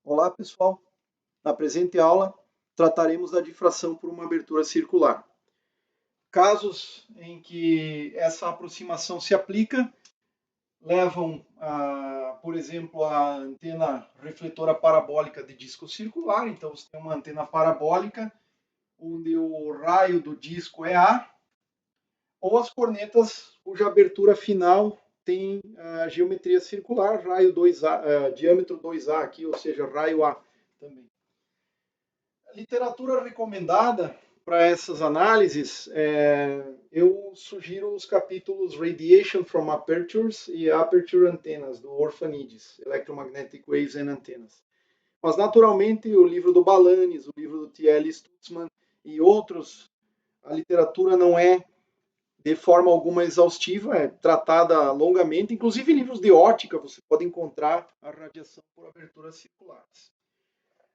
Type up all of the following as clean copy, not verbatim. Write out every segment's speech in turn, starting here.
Olá, pessoal. Na presente aula, trataremos da difração por uma abertura circular. Casos em que essa aproximação se aplica levam, por exemplo, a antena refletora parabólica de disco circular. Então, você tem uma antena parabólica onde o raio do disco é A, ou as cornetas cuja abertura final tem a geometria circular, raio 2A, diâmetro 2A aqui, ou seja, raio A também. Literatura recomendada para essas análises, eu sugiro os capítulos Radiation from Apertures e Aperture Antennas, do Orphanides, Electromagnetic Waves and Antennas. Mas, naturalmente, o livro do Balanis, o livro do T.L. Stutzman e outros, a literatura não é de forma alguma exaustiva, é tratada longamente, inclusive em livros de ótica você pode encontrar a radiação por aberturas circulares.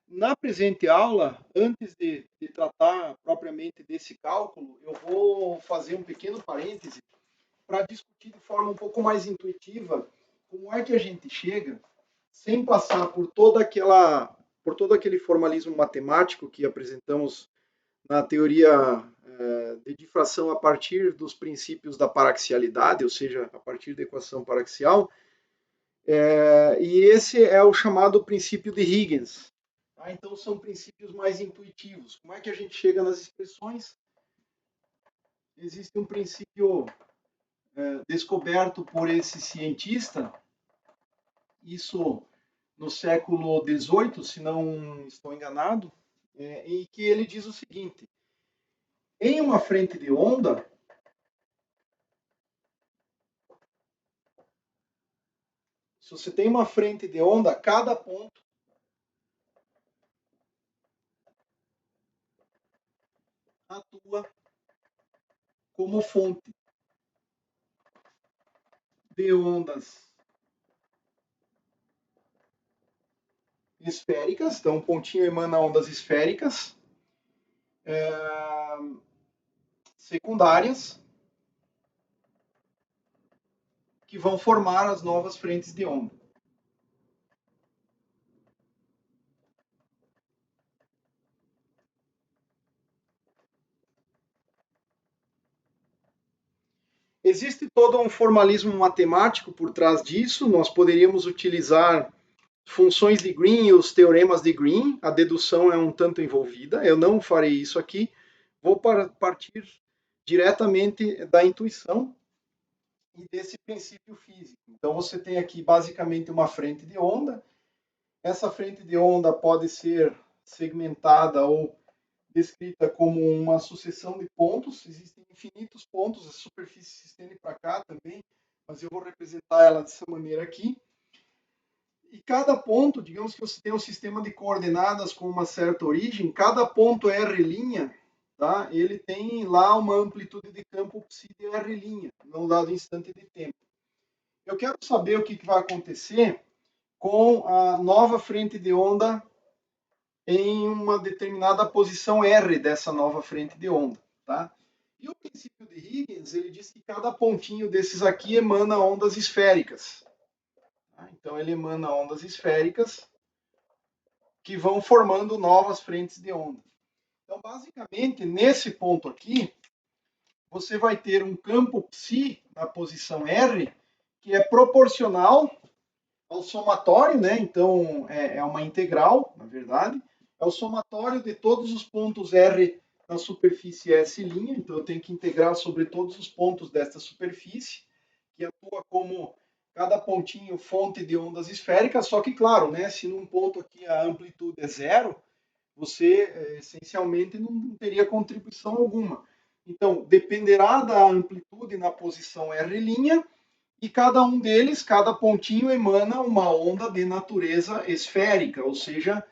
Na presente aula, antes de tratar propriamente desse cálculo, eu vou fazer um pequeno parêntese para discutir de forma um pouco mais intuitiva como é que a gente chega, sem passar por todo aquele formalismo matemático que apresentamos na teoria de difração a partir dos princípios da paraxialidade, ou seja, a partir da equação paraxial, e esse é o chamado princípio de Huygens. Então, são princípios mais intuitivos. Como é que a gente chega nas expressões? Existe um princípio descoberto por esse cientista, isso no século XVIII, se não estou enganado, em que ele diz o seguinte: em uma frente de onda, se você tem uma frente de onda, cada ponto atua como fonte de ondas esféricas. Então, um pontinho emana ondas esféricas secundárias que vão formar as novas frentes de onda. Existe todo um formalismo matemático por trás disso. Nós poderíamos utilizar funções de Green e os teoremas de Green. A dedução é um tanto envolvida. Eu não farei isso aqui. Vou partir diretamente da intuição e desse princípio físico. Então, você tem aqui basicamente uma frente de onda. Essa frente de onda pode ser segmentada ou descrita como uma sucessão de pontos. Existem infinitos pontos, a superfície se estende para cá também, mas eu vou representar ela dessa maneira aqui. E cada ponto, digamos que você tem um sistema de coordenadas com uma certa origem, cada ponto R', tá? Ele tem lá uma amplitude de campo psi de R', num dado instante de tempo. Eu quero saber o que vai acontecer com a nova frente de onda em uma determinada posição R dessa nova frente de onda, tá? E o princípio de Huygens, ele diz que cada pontinho desses aqui emana ondas esféricas. Tá? Então, ele emana ondas esféricas que vão formando novas frentes de onda. Então, basicamente, nesse ponto aqui, você vai ter um campo psi na posição R que é proporcional ao somatório, né? Então, é uma integral, na verdade, é o somatório de todos os pontos R na superfície S', então eu tenho que integrar sobre todos os pontos desta superfície, que atua como cada pontinho fonte de ondas esféricas, só que, claro, né, se num ponto aqui a amplitude é zero, você essencialmente não teria contribuição alguma. Então, dependerá da amplitude na posição R', e cada um deles, cada pontinho, emana uma onda de natureza esférica, ou seja,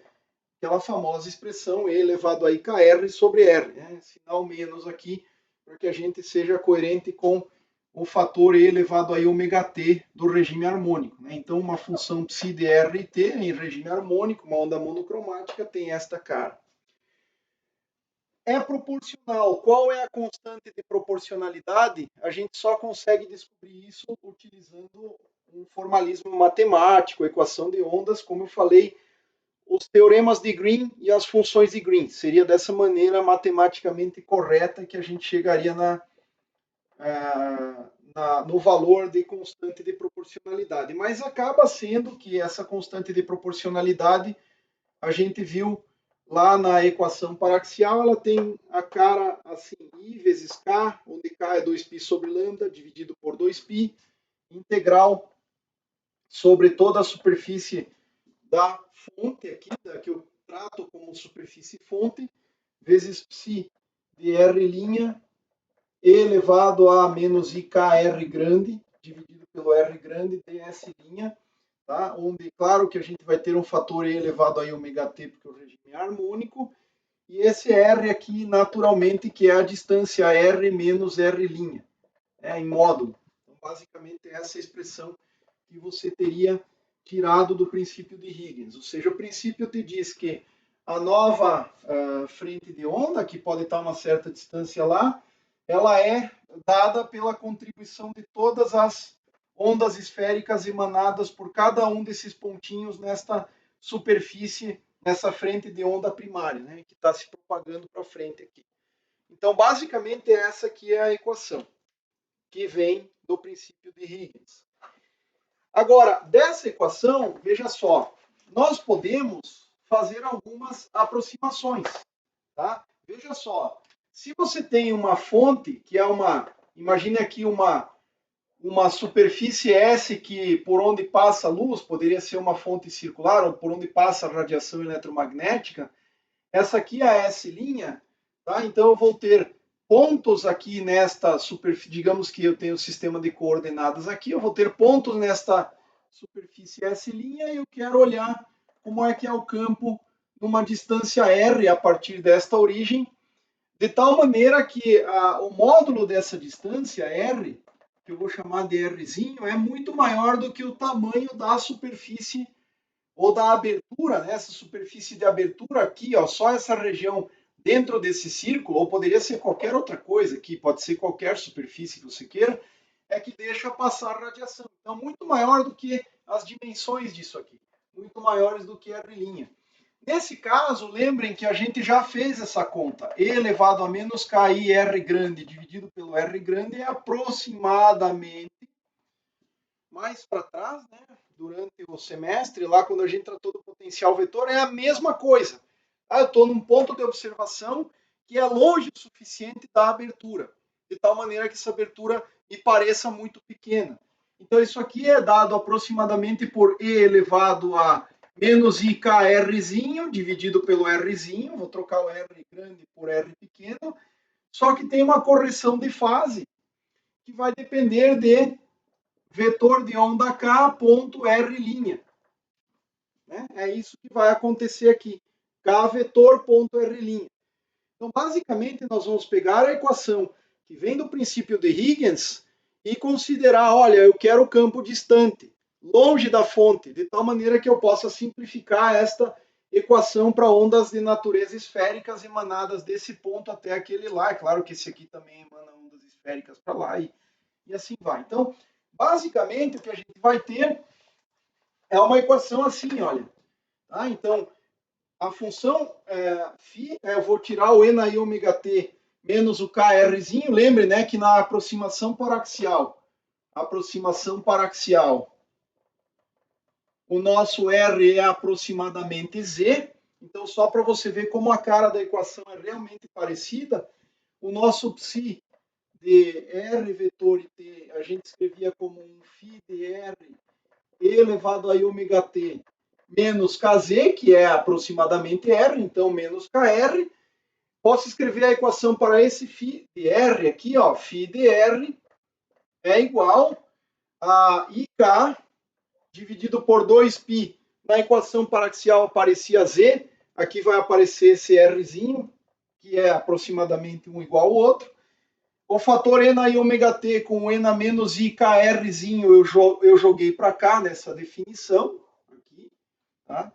aquela famosa expressão E elevado a IKR sobre R, né? Sinal menos aqui, para que a gente seja coerente com o fator E elevado a ômega t do regime harmônico. Né? Então, uma função psi de R e t em regime harmônico, uma onda monocromática, tem esta cara. É proporcional. Qual é a constante de proporcionalidade? A gente só consegue descobrir isso utilizando um formalismo matemático, equação de ondas, como eu falei. os teoremas de Green e as funções de Green. Seria dessa maneira matematicamente correta que a gente chegaria no valor de constante de proporcionalidade. Mas acaba sendo que essa constante de proporcionalidade, a gente viu lá na equação paraxial, ela tem a cara assim, I vezes K, onde K é 2π sobre lambda, dividido por 2π, integral sobre toda a superfície da fonte aqui, que eu trato como superfície fonte, vezes psi de R' e elevado a menos IKR grande, dividido pelo R grande ds', tá? Onde, claro que a gente vai ter um fator E elevado a ômega-t, porque o regime é harmônico, e esse R aqui, naturalmente, que é a distância R menos R', em módulo. Então, basicamente, essa é a expressão que você teria tirado do princípio de Huygens. Ou seja, o princípio te diz que a nova frente de onda, que pode estar a uma certa distância lá, ela é dada pela contribuição de todas as ondas esféricas emanadas por cada um desses pontinhos nesta superfície, nessa frente de onda primária, né, que está se propagando para frente aqui. Então, basicamente, essa aqui é a equação que vem do princípio de Huygens. Agora, dessa equação, veja só, nós podemos fazer algumas aproximações, tá? Veja só, se você tem uma fonte, que é imagine aqui uma superfície S que por onde passa a luz, poderia ser uma fonte circular, ou por onde passa a radiação eletromagnética, essa aqui é a S', tá? Então eu vou ter pontos aqui nesta superfície, digamos que eu tenho o sistema de coordenadas aqui, eu vou ter pontos nesta superfície S' e eu quero olhar como é que é o campo numa distância R a partir desta origem, de tal maneira que o módulo dessa distância R, que eu vou chamar de Rzinho, é muito maior do que o tamanho da superfície ou da abertura, né? Essa superfície de abertura aqui, ó, só essa região dentro desse círculo, ou poderia ser qualquer outra coisa aqui, pode ser qualquer superfície que você queira, é que deixa passar a radiação. Então, muito maior do que as dimensões disso aqui, muito maiores do que R'. Nesse caso, lembrem que a gente já fez essa conta. E elevado a menos KI R grande dividido pelo R grande é aproximadamente, mais para trás, né, durante o semestre, lá quando a gente tratou do potencial vetor, é a mesma coisa. Eu estou num ponto de observação que é longe o suficiente da abertura, de tal maneira que essa abertura me pareça muito pequena. Então, isso aqui é dado aproximadamente por E elevado a menos IKRzinho, dividido pelo Rzinho, vou trocar o R grande por R pequeno, só que tem uma correção de fase, que vai depender de vetor de onda K ponto R'. Né? É isso que vai acontecer aqui. K vetor ponto R'. Então, basicamente, nós vamos pegar a equação que vem do princípio de Huygens e considerar, olha, eu quero o campo distante, longe da fonte, de tal maneira que eu possa simplificar esta equação para ondas de natureza esféricas emanadas desse ponto até aquele lá. É claro que esse aqui também emana ondas esféricas para lá e assim vai. Então, basicamente, o que a gente vai ter é uma equação assim, olha. Tá? Então, a função φ, eu vou tirar o E na I ômega t menos o KRzinho. Lembre, né, que na aproximação paraxial, o nosso R é aproximadamente Z. Então, só para você ver como a cara da equação é realmente parecida, o nosso psi de R vetor e t, a gente escrevia como um φ de R elevado a ômega t menos Kz, que é aproximadamente R, então menos Kr. Posso escrever a equação para esse φ de R aqui, ó, φ de R é igual a IK dividido por 2π. Na equação paraxial aparecia Z, aqui vai aparecer esse Rzinho, que é aproximadamente um igual ao outro. O fator E na I ômega t com o E na menos IKRzinho eu joguei para cá nessa definição. Aqui, tá?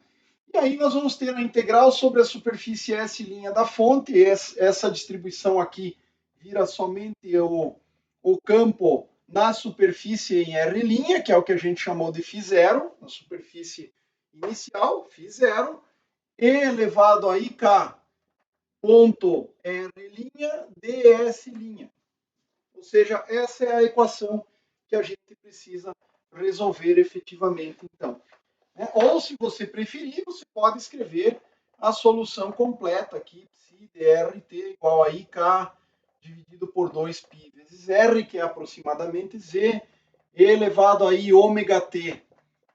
E aí nós vamos ter a integral sobre a superfície S' da fonte. Essa distribuição aqui vira somente o campo na superfície em R', que é o que a gente chamou de φ0, na superfície inicial, φ0. E elevado a IK ponto R' ds'. Ou seja, essa é a equação que a gente precisa resolver efetivamente, então. Ou, se você preferir, você pode escrever a solução completa aqui, psi drt igual a IK dividido por 2π vezes R, que é aproximadamente Z, elevado a I ômega T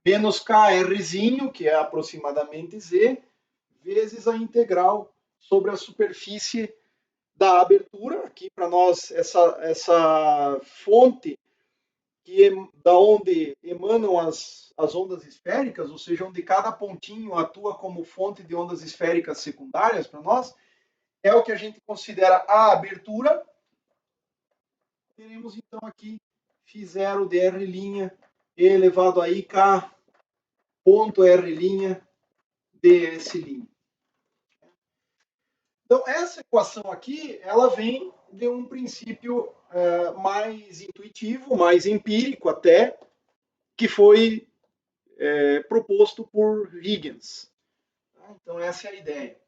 menos KRzinho, que é aproximadamente Z, vezes a integral sobre a superfície da abertura. Aqui para nós, essa fonte da onde emanam as ondas esféricas, ou seja, onde cada pontinho atua como fonte de ondas esféricas secundárias para nós, é o que a gente considera a abertura. Teremos então aqui φ0 de R' elevado a IK ponto R' ds'. Então, essa equação aqui, ela vem de um princípio mais intuitivo, mais empírico até, que foi proposto por Huygens. Então, essa é a ideia.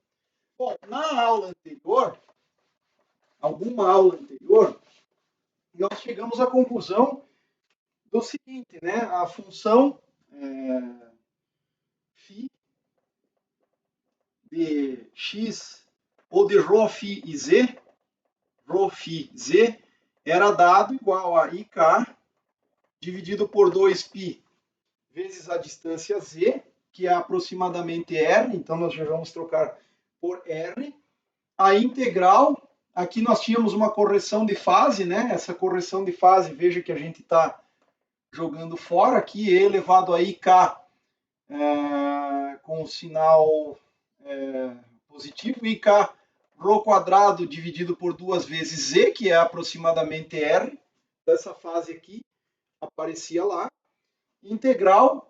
Bom, na aula anterior, alguma aula anterior, nós chegamos à conclusão do seguinte, né? A função φ de x ou de ρφ e z, ρφ z, era dado igual a IK dividido por 2π vezes a distância z, que é aproximadamente r, então nós já vamos trocar por r. A integral, aqui nós tínhamos uma correção de fase, né? Essa correção de fase, veja que a gente está jogando fora aqui, e elevado a IK com o sinal positivo, IK ρ quadrado dividido por 2 vezes z, que é aproximadamente r, dessa fase aqui, aparecia lá. Integral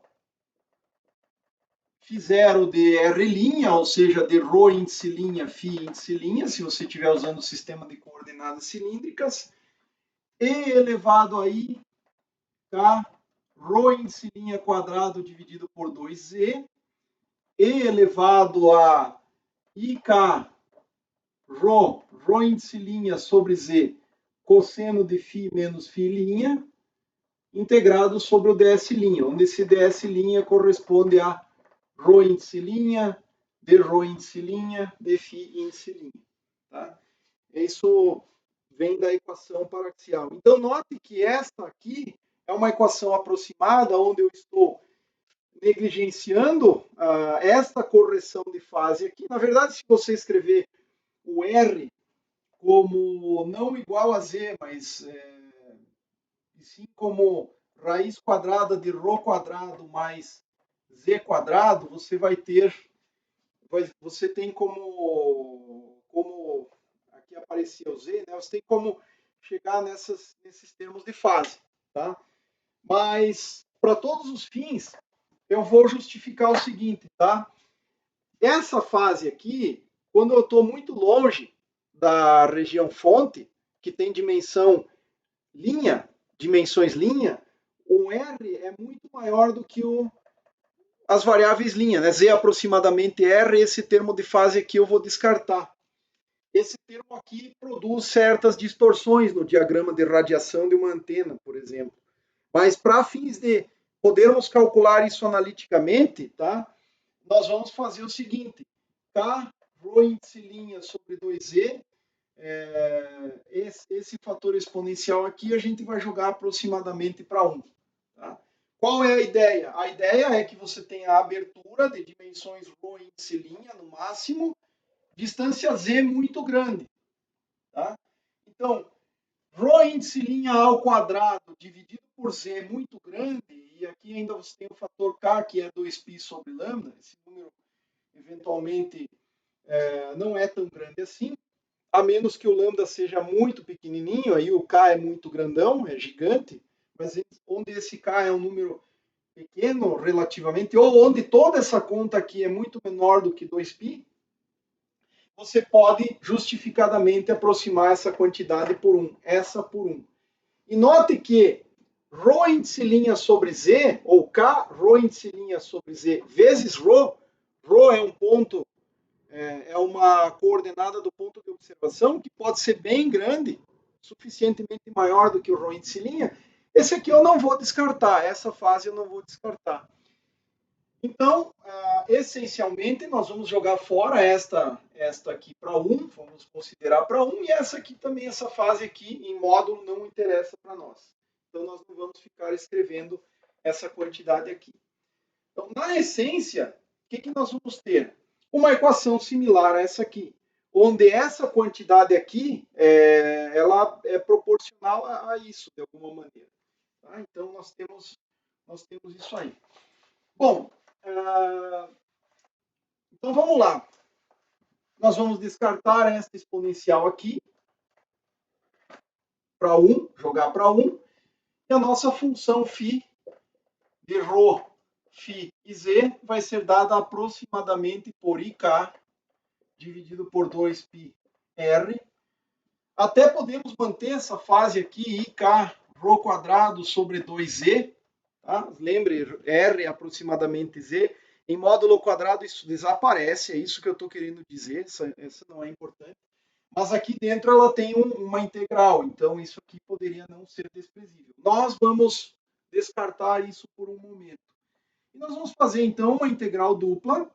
φ0 de R', ou seja, de ρ índice linha, φ índice linha, se você estiver usando o sistema de coordenadas cilíndricas, e elevado a I, K, ρ índice linha quadrado dividido por 2z, e elevado a IK, ρ índice linha sobre z, cosseno de φ menos φ', integrado sobre o ds', onde esse ds' corresponde a ρ índice linha, de ρ índice linha, de φ índice linha. Tá? Isso vem da equação paraxial. Então, note que esta aqui é uma equação aproximada, onde eu estou negligenciando esta correção de fase aqui. Na verdade, se você escrever o R como não igual a Z, mas sim como raiz quadrada de ρ quadrado mais z quadrado, você vai ter, você tem como aqui aparecia o z, né? Você tem como chegar nesses termos de fase, tá? Mas para todos os fins, eu vou justificar o seguinte, tá? Essa fase aqui, quando eu estou muito longe da região fonte, que tem dimensão linha, dimensões linha, o R é muito maior do que as variáveis linha, né? Z aproximadamente R, esse termo de fase aqui eu vou descartar. Esse termo aqui produz certas distorções no diagrama de radiação de uma antena, por exemplo. Mas para fins de podermos calcular isso analiticamente, tá? Nós vamos fazer o seguinte: K, ρ índice linha sobre 2Z, esse fator exponencial aqui a gente vai jogar aproximadamente para 1. Tá? Qual é a ideia? A ideia é que você tenha a abertura de dimensões ρ índice linha no máximo, distância z muito grande. Tá? Então, ρ índice linha ao quadrado dividido por z muito grande, e aqui ainda você tem o fator k, que é 2π sobre lambda, esse número eventualmente não é tão grande assim, a menos que o lambda seja muito pequenininho, aí o k é muito grandão, é gigante, mas onde esse k é um número pequeno relativamente, ou onde toda essa conta aqui é muito menor do que 2π, você pode justificadamente aproximar essa quantidade por 1, essa por 1. E note que ρ índice linha sobre z, ou k, ρ índice linha sobre z, vezes ρ Rho é um ponto, é uma coordenada do ponto de observação que pode ser bem grande, suficientemente maior do que o Rho índice linha. Esse aqui eu não vou descartar, essa fase eu não vou descartar. Então, essencialmente, nós vamos jogar fora esta aqui para 1, vamos considerar para 1, e essa aqui também, essa fase aqui, em módulo, não interessa para nós. Então, nós não vamos ficar escrevendo essa quantidade aqui. Então, na essência, o que nós vamos ter? Uma equação similar a essa aqui, onde essa quantidade aqui, ela é proporcional a isso, de alguma maneira. Tá? Então, nós temos isso aí. Bom, então vamos lá. Nós vamos descartar esta exponencial aqui para 1, jogar para 1, e a nossa função φ de ρ, φ e z vai ser dada aproximadamente por IK dividido por 2πr. Até podemos manter essa fase aqui, IK ρ quadrado sobre 2z. Tá? Lembre, R é aproximadamente z. Em módulo quadrado isso desaparece, é isso que eu estou querendo dizer, essa não é importante. Mas aqui dentro ela tem uma integral, então isso aqui poderia não ser desprezível. Nós vamos descartar isso por um momento. E nós vamos fazer então uma integral dupla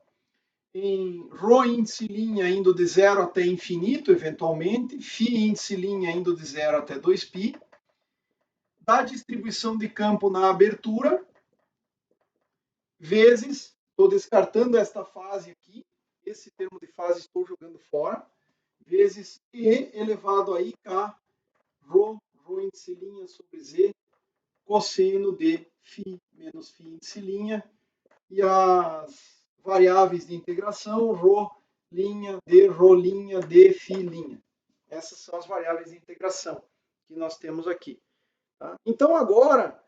em ρ índice linha indo de 0 até infinito, eventualmente, φ índice linha indo de 0 até 2π, da distribuição de campo na abertura, vezes, estou descartando esta fase aqui, esse termo de fase estou jogando fora, vezes E elevado a IK, ρ índice linha sobre Z, cosseno de φ menos φ índice linha, e as variáveis de integração, ρ linha, d, ρ linha, d, φ linha. Essas são as variáveis de integração que nós temos aqui. Tá? Então agora,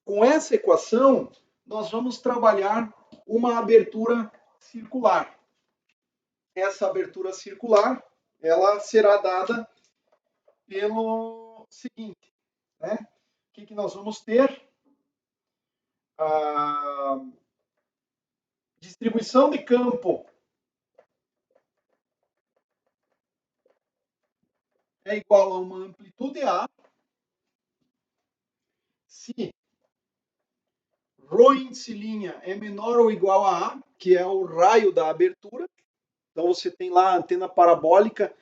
com essa equação, nós vamos trabalhar uma abertura circular. Essa abertura circular, ela será dada pelo seguinte, né? O que nós vamos ter? A distribuição de campo é igual a uma amplitude A, se ρ índice linha é menor ou igual a A, que é o raio da abertura. Então você tem lá a antena parabólica,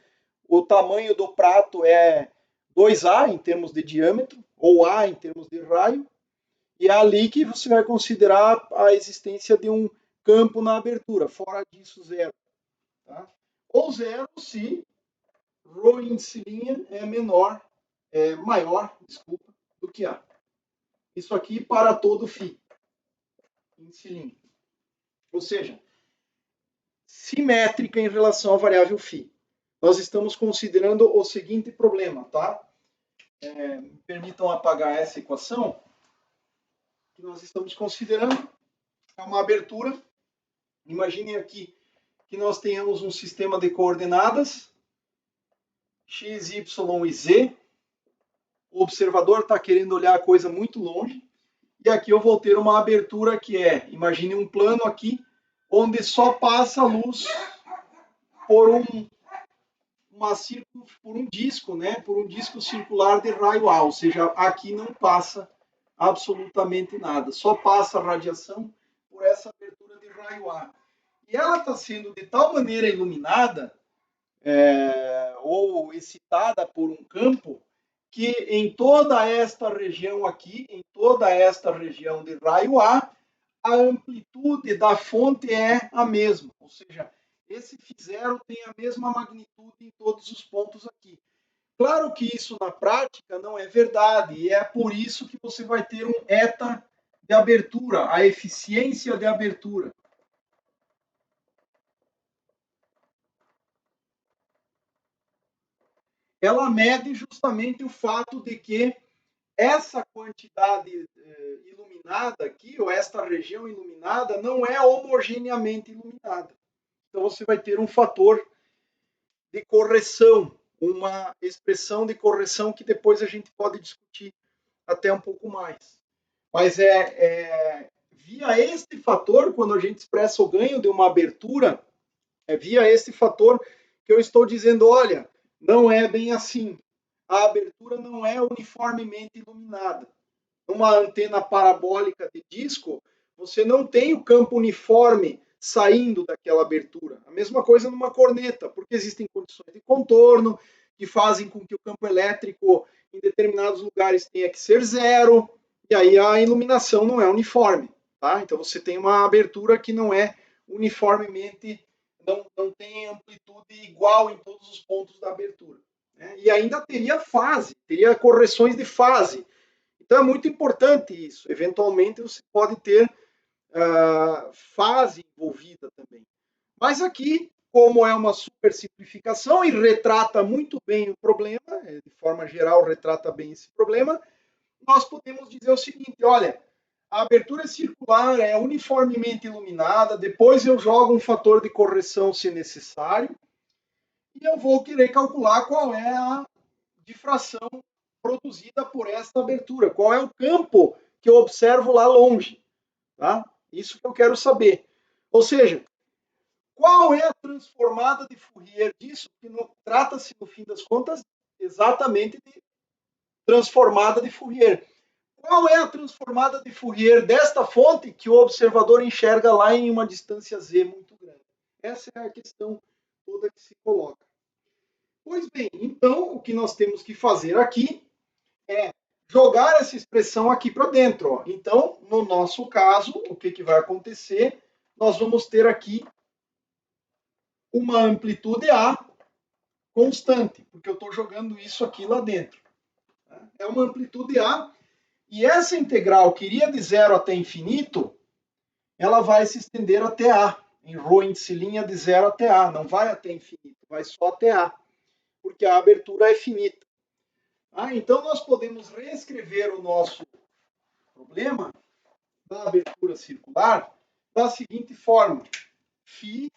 o tamanho do prato é 2A em termos de diâmetro, ou A em termos de raio, e é ali que você vai considerar a existência de um campo na abertura, fora disso zero. Tá? Ou zero se ρ índice linha é maior, do que A. Isso aqui para todo φ índice linha. Ou seja, simétrica em relação à variável φ. Nós estamos considerando o seguinte problema, tá? Me permitam apagar essa equação. Que nós estamos considerando é uma abertura. Imaginem aqui que nós tenhamos um sistema de coordenadas x, y e z. O observador está querendo olhar a coisa muito longe. E aqui eu vou ter uma abertura que imagine um plano aqui, onde só passa a luz por um disco, né? Por um disco circular de raio A, ou seja, aqui não passa absolutamente nada, só passa a radiação por essa abertura de raio A. E ela está sendo de tal maneira iluminada ou excitada por um campo que em toda esta região aqui, em toda esta região de raio A amplitude da fonte é a mesma, ou seja, esse φ0 tem a mesma magnitude em todos os pontos aqui. Claro que isso na prática não é verdade, e é por isso que você vai ter um eta de abertura, a eficiência de abertura. Ela mede justamente o fato de que essa quantidade iluminada aqui, ou esta região iluminada, não é homogeneamente iluminada. Então você vai ter um fator de correção, uma expressão de correção que depois a gente pode discutir até um pouco mais. Mas via este fator, quando a gente expressa o ganho de uma abertura, é via este fator que eu estou dizendo, olha, não é bem assim. A abertura não é uniformemente iluminada. Uma antena parabólica de disco, você não tem o campo uniforme saindo daquela abertura. A mesma coisa numa corneta, porque existem condições de contorno que fazem com que o campo elétrico em determinados lugares tenha que ser zero, e aí a iluminação não é uniforme. Tá? Então você tem uma abertura que não é uniformemente, não tem amplitude igual em todos os pontos da abertura. Né? E ainda teria fase, teria correções de fase. Então é muito importante isso. Eventualmente você pode ter fase envolvida também. Mas aqui, como é uma super simplificação e retrata muito bem o problema, de forma geral retrata bem esse problema, nós podemos dizer o seguinte, olha, a abertura circular é uniformemente iluminada, depois eu jogo um fator de correção se necessário, e eu vou querer calcular qual é a difração produzida por esta abertura, qual é o campo que eu observo lá longe. Tá? Isso que eu quero saber. Ou seja, qual é a transformada de Fourier disso? Que trata-se, no fim das contas, exatamente de transformada de Fourier. Qual é a transformada de Fourier desta fonte que o observador enxerga lá em uma distância z muito grande? Essa é a questão toda que se coloca. Pois bem, então o que nós temos que fazer aqui é jogar essa expressão aqui para dentro. Ó. Então, no nosso caso, o que vai acontecer? Nós vamos ter aqui uma amplitude A constante, porque eu estou jogando isso aqui lá dentro. É uma amplitude A, e essa integral que iria de zero até infinito, ela vai se estender até A, em ρ índice linha de zero até A, não vai até infinito, vai só até A, porque a abertura é finita. Então, nós podemos reescrever o nosso problema da abertura circular da seguinte forma. Φ,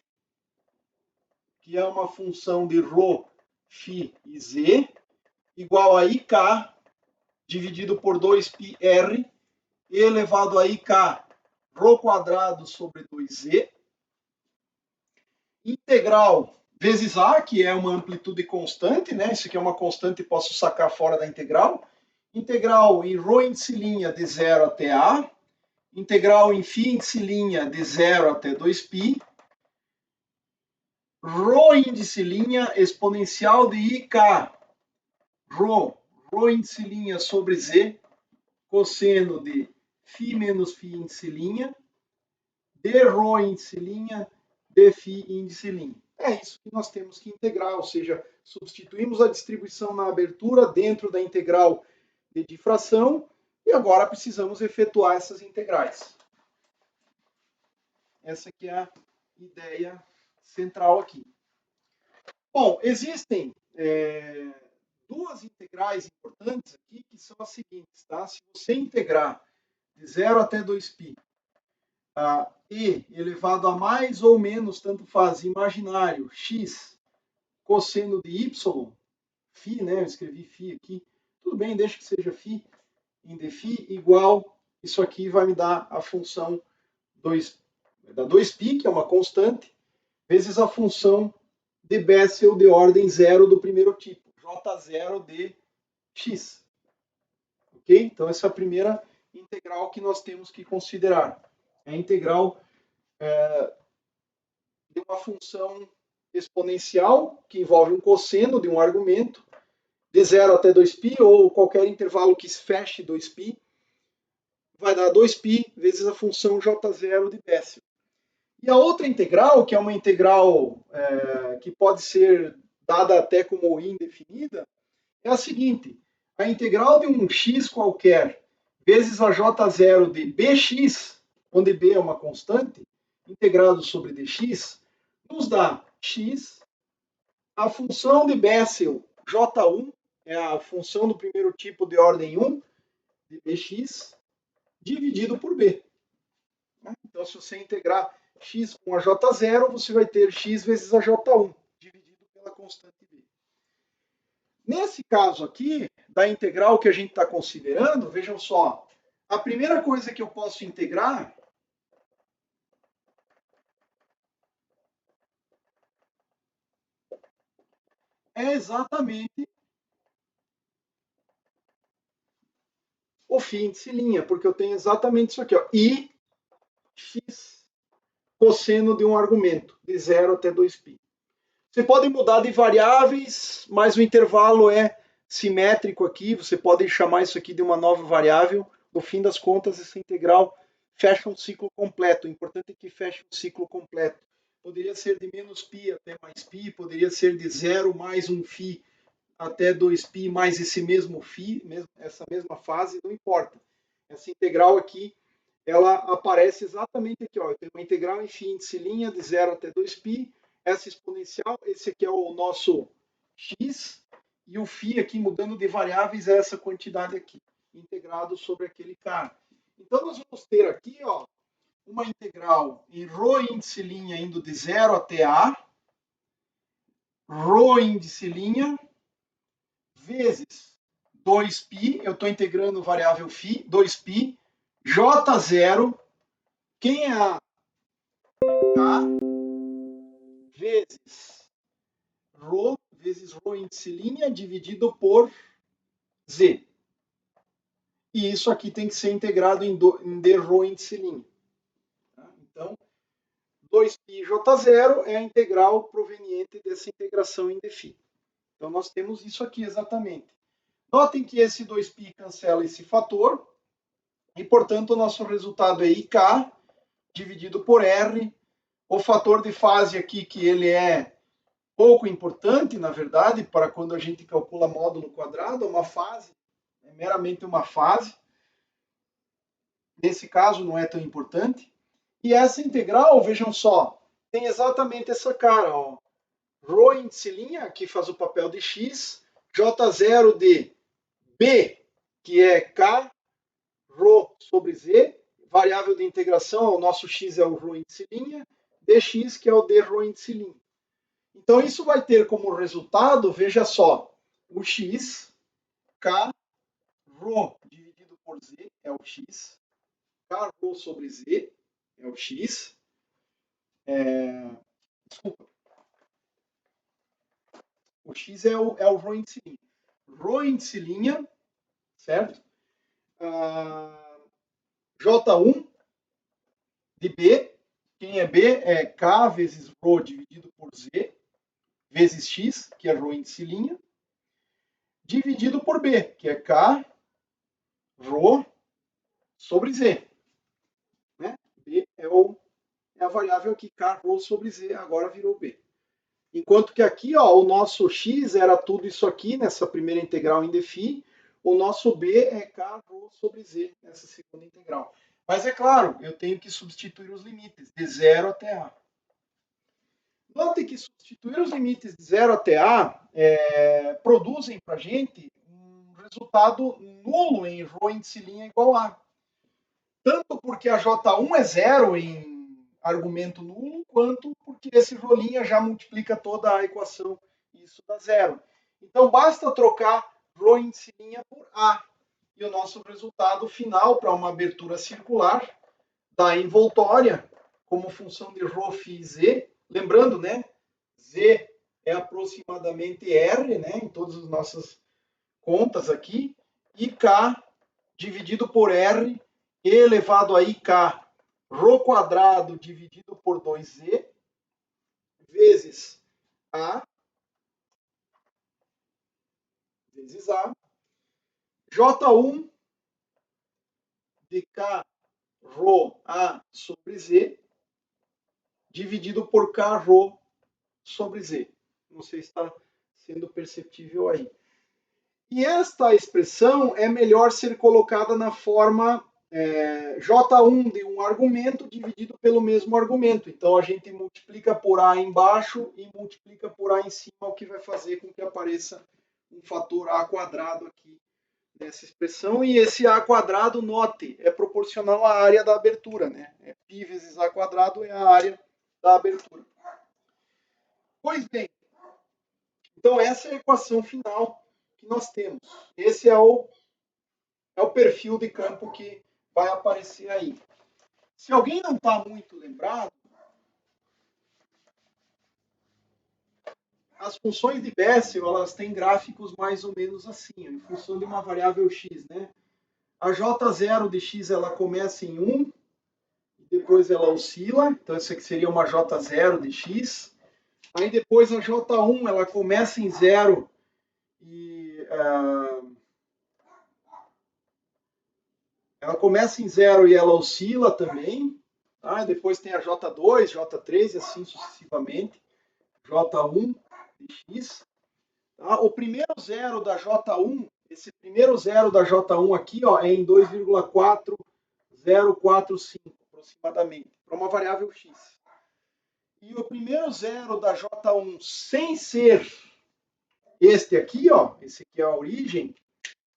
que é uma função de ρ, φ e z, igual a IK dividido por 2πr elevado a IK ρ quadrado sobre 2z, integral vezes A, que é uma amplitude constante, né? Isso aqui é uma constante, posso sacar fora da integral. Integral em ρ índice linha de 0 até A, integral em φ índice linha de 0 até 2π, ρ índice linha exponencial de IK, ρ índice linha sobre Z, cosseno de φ menos φ índice linha, de ρ índice linha, de φ índice linha. É isso que nós temos que integrar, ou seja, substituímos a distribuição na abertura dentro da integral de difração e agora precisamos efetuar essas integrais. Essa aqui é a ideia central aqui. Bom, existem duas integrais importantes aqui, que são as seguintes. Tá? Se você integrar de 0 até 2π, e elevado a mais ou menos, tanto faz, imaginário, x cosseno de y, φ, né? Eu escrevi φ aqui, tudo bem, deixa que seja φ, em dφ igual, isso aqui vai me dar a função 2π, que é uma constante, vezes a função de Bessel de ordem zero do primeiro tipo, J0 de x. Ok? Então, essa é a primeira integral que nós temos que considerar. É a integral de uma função exponencial, que envolve um cosseno de um argumento, de 0 até 2π, ou qualquer intervalo que feche 2π, vai dar 2π vezes a função J0 de Bessel. E a outra integral, que é uma integral que pode ser dada até como indefinida, é a seguinte: a integral de um x qualquer vezes a j0 de bx, onde b é uma constante, integrado sobre dx, nos dá x, a função de Bessel j1, é a função do primeiro tipo de ordem 1, de bx, dividido por b. Então, se você integrar x com a j0, você vai ter x vezes a j1, dividido pela constante b. Nesse caso aqui, da integral que a gente está considerando, vejam só, a primeira coisa que eu posso integrar é exatamente o φ índice linha, porque eu tenho exatamente isso aqui, ó, I x cosseno de um argumento, de 0 até 2π. Você pode mudar de variáveis, mas o intervalo é simétrico aqui, você pode chamar isso aqui de uma nova variável. No fim das contas, essa integral fecha um ciclo completo. O importante é que feche um ciclo completo. Poderia ser de menos π até mais π, poderia ser de 0 mais um φ até 2π mais esse mesmo φ, essa mesma fase, não importa. Essa integral aqui, ela aparece exatamente aqui. Ó. Eu tenho uma integral em φ índice linha de 0 até 2π, essa exponencial, esse aqui é o nosso x, e o φ aqui, mudando de variáveis, é essa quantidade aqui, integrado sobre aquele cara. Então, nós vamos ter aqui, ó, uma integral em ρ índice linha indo de 0 até a, ρ índice linha, vezes 2π, eu estou integrando variável φ, 2π, j0, quem é a? K, vezes ρ, vezes ρ índice linha, dividido por z. E isso aqui tem que ser integrado em dρ índice linha. Então, 2πj0 é a integral proveniente dessa integração em dφ. Então, nós temos isso aqui exatamente. Notem que esse 2π cancela esse fator, e, portanto, o nosso resultado é IK dividido por R. O fator de fase aqui, que ele é pouco importante, na verdade, para quando a gente calcula módulo quadrado, uma fase, é meramente uma fase. Nesse caso, não é tão importante. E essa integral, vejam só, tem exatamente essa cara, ó. Rho índice linha, que faz o papel de x, J0 de B, que é K, Rho sobre Z, variável de integração, o nosso x é o Rho índice linha, dx, que é o d Rho índice linha. Então, isso vai ter como resultado, veja só, o x, K, Rho dividido por Z é o x, K, Rho sobre Z é o x, desculpa, o x é o Rho índice linha. Rho índice linha, certo? J1 de B, quem é B é K vezes Rho dividido por Z, vezes x, que é Rho índice linha, dividido por B, que é K, Rho sobre Z. Né? B é a variável que K, Rho sobre Z, agora virou B. Enquanto que aqui, ó, o nosso x era tudo isso aqui, nessa primeira integral em dφ, o nosso b é k rho sobre z, nessa segunda integral. Mas é claro, eu tenho que substituir os limites, de 0 até a. Note que substituir os limites de 0 até a produzem para a gente um resultado nulo em ρ índice linha igual a. Tanto porque a J1 é zero em argumento nulo, quanto porque esse rolinha já multiplica toda a equação e isso dá zero. Então basta trocar ρ índice linha por A. E o nosso resultado final para uma abertura circular da envoltória, como função de ρ φ z, lembrando, né? Z é aproximadamente R, né? Em todas as nossas contas aqui, e K dividido por R elevado a IK ρ quadrado dividido por 2Z vezes A vezes A, J1 de K ρ A sobre Z dividido por K ρ sobre Z. Não sei se está sendo perceptível aí. E esta expressão é melhor ser colocada na forma J1 de um argumento dividido pelo mesmo argumento. Então a gente multiplica por A embaixo e multiplica por A em cima, o que vai fazer com que apareça um fator A quadrado aqui nessa expressão. E esse A quadrado, note, é proporcional à área da abertura, né? Π vezes A quadrado é a área da abertura. Pois bem, então essa é a equação final que nós temos. Esse é o perfil de campo que vai aparecer aí. Se alguém não está muito lembrado, as funções de Bessel, elas têm gráficos mais ou menos assim, em função de uma variável x, né? A J0 de x, ela começa em 1, depois ela oscila, então isso aqui seria uma J0 de x. Aí depois a J1, ela começa em 0 e ela começa em 0 e ela oscila também. Tá? Depois tem a J2, J3 e assim sucessivamente. J1 de x. Tá? O primeiro zero da J1, esse primeiro zero da J1 aqui, ó, é em 2,4045 aproximadamente, para uma variável x. E o primeiro zero da J1 sem ser este aqui, ó, esse aqui é a origem,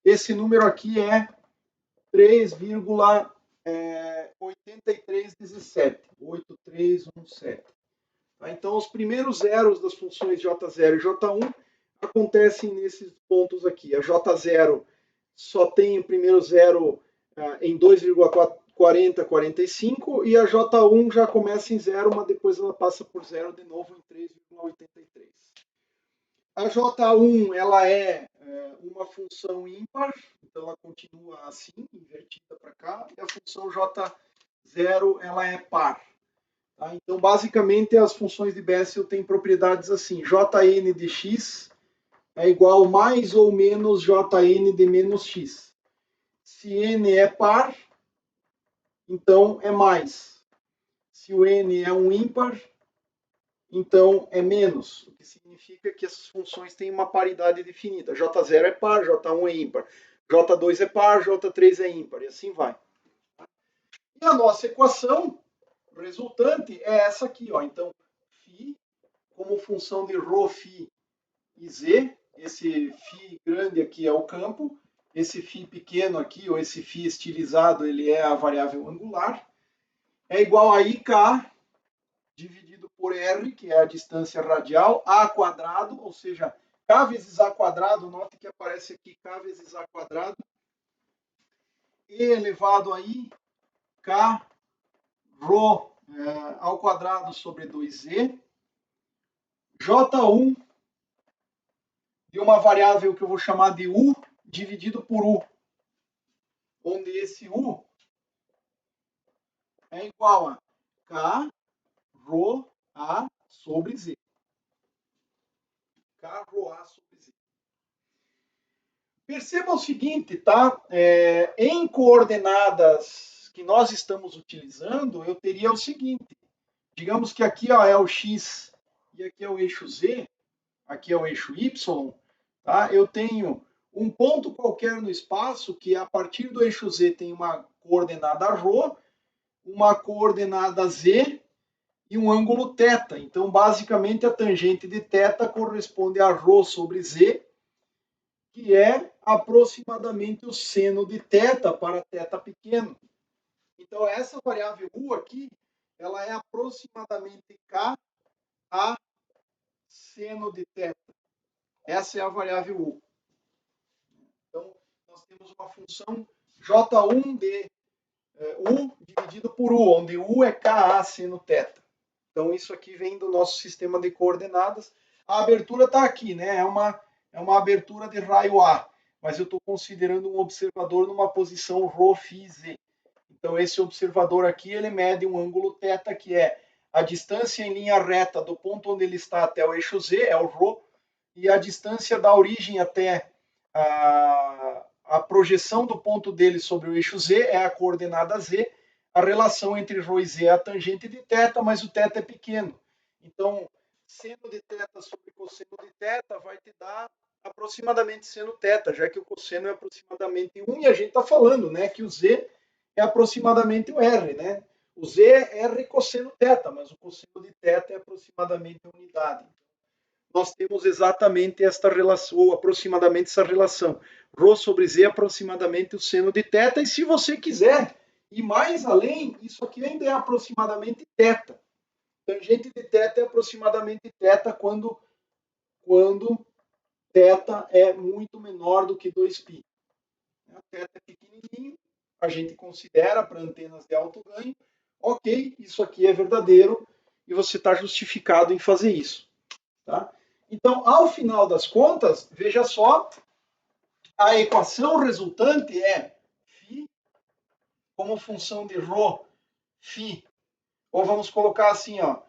esse número aqui é 3,8317. 8317. Tá? Então, os primeiros zeros das funções J0 e J1 acontecem nesses pontos aqui. A J0 só tem o primeiro zero em 2,4045 e a J1 já começa em 0, mas depois ela passa por 0 de novo em 3,83. A J1 ela é uma função ímpar, então ela continua assim, invertida para cá, e a função J0 ela é par. Tá? Então, basicamente, as funções de Bessel têm propriedades assim: Jn de x é igual mais ou menos Jn de menos x. Se n é par, então é mais. Se o n é um ímpar, então é menos, o que significa que essas funções têm uma paridade definida. J0 é par, J1 é ímpar, J2 é par, J3 é ímpar, e assim vai. E a nossa equação resultante é essa aqui, ó. Então, φ como função de ρ, φ e z, esse φ grande aqui é o campo, esse φ pequeno aqui, ou esse φ estilizado, ele é a variável angular, é igual a IK dividido por R, que é a distância radial, A quadrado, ou seja, K vezes A quadrado, note que aparece aqui K vezes A quadrado, E elevado a I, K, ρ ao quadrado sobre 2Z, J1 de uma variável que eu vou chamar de U, dividido por U, onde esse U é igual a K, ρ, A sobre Z. K, ρ, A sobre Z. Perceba o seguinte, tá? Em coordenadas que nós estamos utilizando, eu teria o seguinte. Digamos que aqui ó, é o X e aqui é o eixo Z, aqui é o eixo Y, tá? Eu tenho um ponto qualquer no espaço que a partir do eixo Z tem uma coordenada ρ, uma coordenada Z e um ângulo θ. Então, basicamente, a tangente de θ corresponde a ρ sobre Z, que é aproximadamente o seno de θ para θ pequeno. Então, essa variável U aqui, ela é aproximadamente K a seno de θ. Essa é a variável U. Então, nós temos uma função J1 de U dividido por U, onde U é Ka seno θ. Então, isso aqui vem do nosso sistema de coordenadas. A abertura está aqui, né? É uma abertura de raio A, mas eu estou considerando um observador numa posição ρ, φ, z. Então, esse observador aqui, ele mede um ângulo θ, que é a distância em linha reta do ponto onde ele está até o eixo Z, é o ρ, e a distância da origem até a projeção do ponto dele sobre o eixo Z é a coordenada Z. A relação entre ρ e Z é a tangente de θ, mas o θ é pequeno. Então, seno de θ sobre cosseno de θ vai te dar aproximadamente seno θ, já que o cosseno é aproximadamente 1, e a gente está falando, né, que o Z é aproximadamente o R, né? O Z é R cosseno θ, mas o cosseno de θ é aproximadamente a unidade. Nós temos exatamente esta relação, ou aproximadamente essa relação. Rho sobre Z é aproximadamente o seno de θ, e se você quiser ir mais além, isso aqui ainda é aproximadamente θ. Tangente de θ é aproximadamente θ quando θ é muito menor do que 2π. A θ é pequenininho, a gente considera para antenas de alto ganho. Ok, isso aqui é verdadeiro e você está justificado em fazer isso. Tá? Então, ao final das contas, veja só, a equação resultante é φ como função de ρ, φ, ou vamos colocar assim, ó,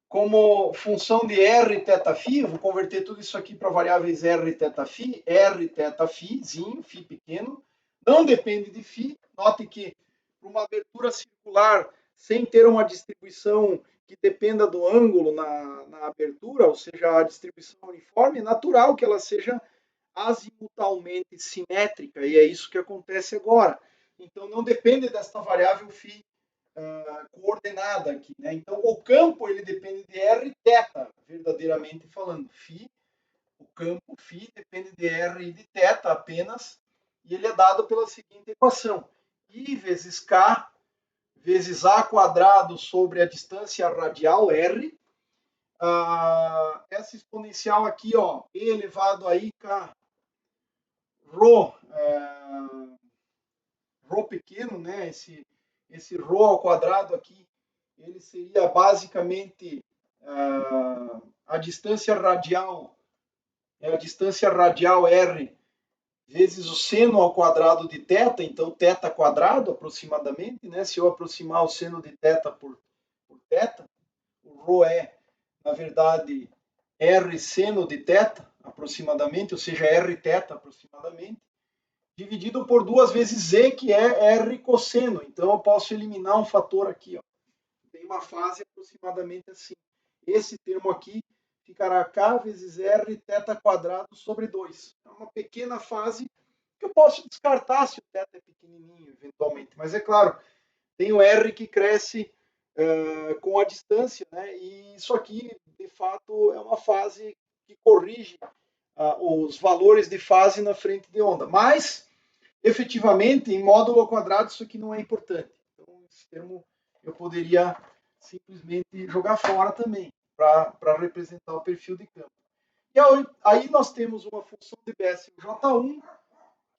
como função de r θφ, eu vou converter tudo isso aqui para variáveis r θφ, r θφzinho, φ pequeno, não depende de φ. Note que para uma abertura circular, sem ter uma distribuição que dependa do ângulo na abertura, ou seja, a distribuição uniforme, é natural que ela seja azimutalmente simétrica, e é isso que acontece agora. Então, não depende desta variável φ coordenada aqui, né? Então, o campo ele depende de r θ, verdadeiramente falando. O campo φ depende de r e de θ apenas, e ele é dado pela seguinte equação: I vezes K vezes A quadrado sobre a distância radial r. Essa exponencial aqui, ó, E elevado a IK ρ, ρ pequeno, né? Esse ρ ao quadrado aqui, ele seria basicamente a distância radial, a distância radial r vezes o seno ao quadrado de θ, então θ quadrado aproximadamente, né? Se eu aproximar o seno de θ por θ, o ρ é, na verdade, r seno de θ aproximadamente, ou seja, r θ aproximadamente, dividido por 2 vezes z, que é r cosseno. Então eu posso eliminar um fator aqui, ó. Tem uma fase aproximadamente assim. Esse termo aqui ficará k vezes r θ quadrado sobre 2. É uma pequena fase que eu posso descartar se o θ é pequenininho, eventualmente. Mas é claro, tem o r que cresce com a distância, né? E isso aqui, de fato, é uma fase que corrige os valores de fase na frente de onda. Mas, efetivamente, em módulo ao quadrado, isso aqui não é importante. Então, esse termo eu poderia simplesmente jogar fora também, para representar o perfil de campo. E aí nós temos uma função de BSJ1,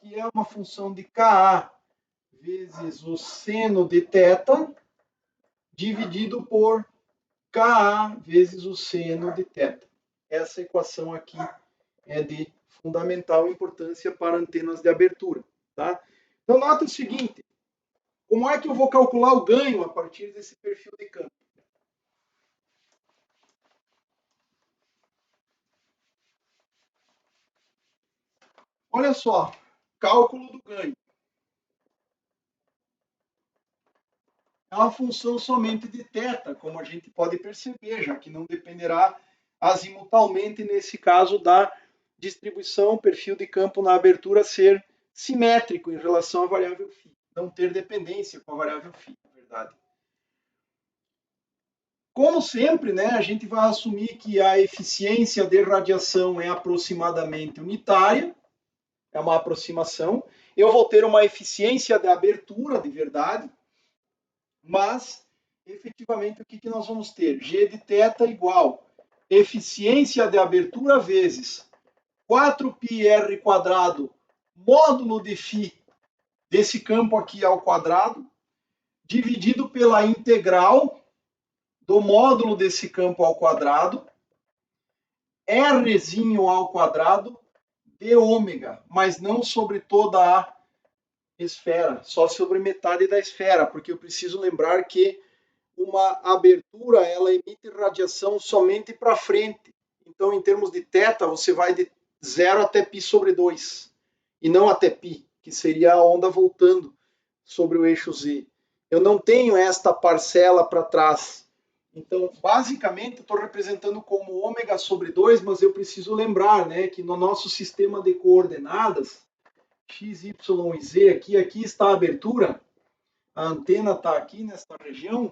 que é uma função de Ka vezes o seno de θ, dividido por Ka vezes o seno de θ. Essa equação aqui é de fundamental importância para antenas de abertura. Tá? Então, nota o seguinte: como é que eu vou calcular o ganho a partir desse perfil de campo? Olha só, cálculo do ganho. É uma função somente de θ, como a gente pode perceber, já que não dependerá azimutalmente, nesse caso, da distribuição, perfil de campo na abertura ser simétrico em relação à variável φ. Não ter dependência com a variável φ, na verdade. Como sempre, né, a gente vai assumir que a eficiência de radiação é aproximadamente unitária, é uma aproximação. Eu vou ter uma eficiência de abertura de verdade, mas efetivamente o que nós vamos ter? G de θ igual eficiência de abertura vezes 4πr quadrado módulo de φ desse campo aqui ao quadrado, dividido pela integral do módulo desse campo ao quadrado, Rzinho ao quadrado de ômega, mas não sobre toda a esfera, só sobre metade da esfera, porque eu preciso lembrar que uma abertura ela emite radiação somente para frente. Então, em termos de θ, você vai de 0 até π sobre 2, e não até π, que seria a onda voltando sobre o eixo z. Eu não tenho esta parcela para trás. Então, basicamente, estou representando como ômega sobre 2, mas eu preciso lembrar, né, que no nosso sistema de coordenadas, x, y e z, aqui está a abertura, a antena está aqui nesta região,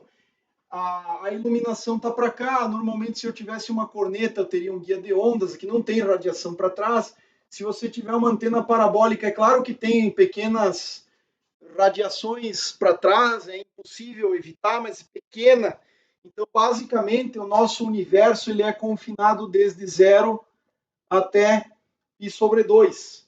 a iluminação está para cá. Normalmente, se eu tivesse uma corneta, eu teria um guia de ondas, que não tem radiação para trás. Se você tiver uma antena parabólica, é claro que tem pequenas radiações para trás, é impossível evitar, mas pequena. Então, basicamente, o nosso universo ele é confinado desde 0 até π sobre 2.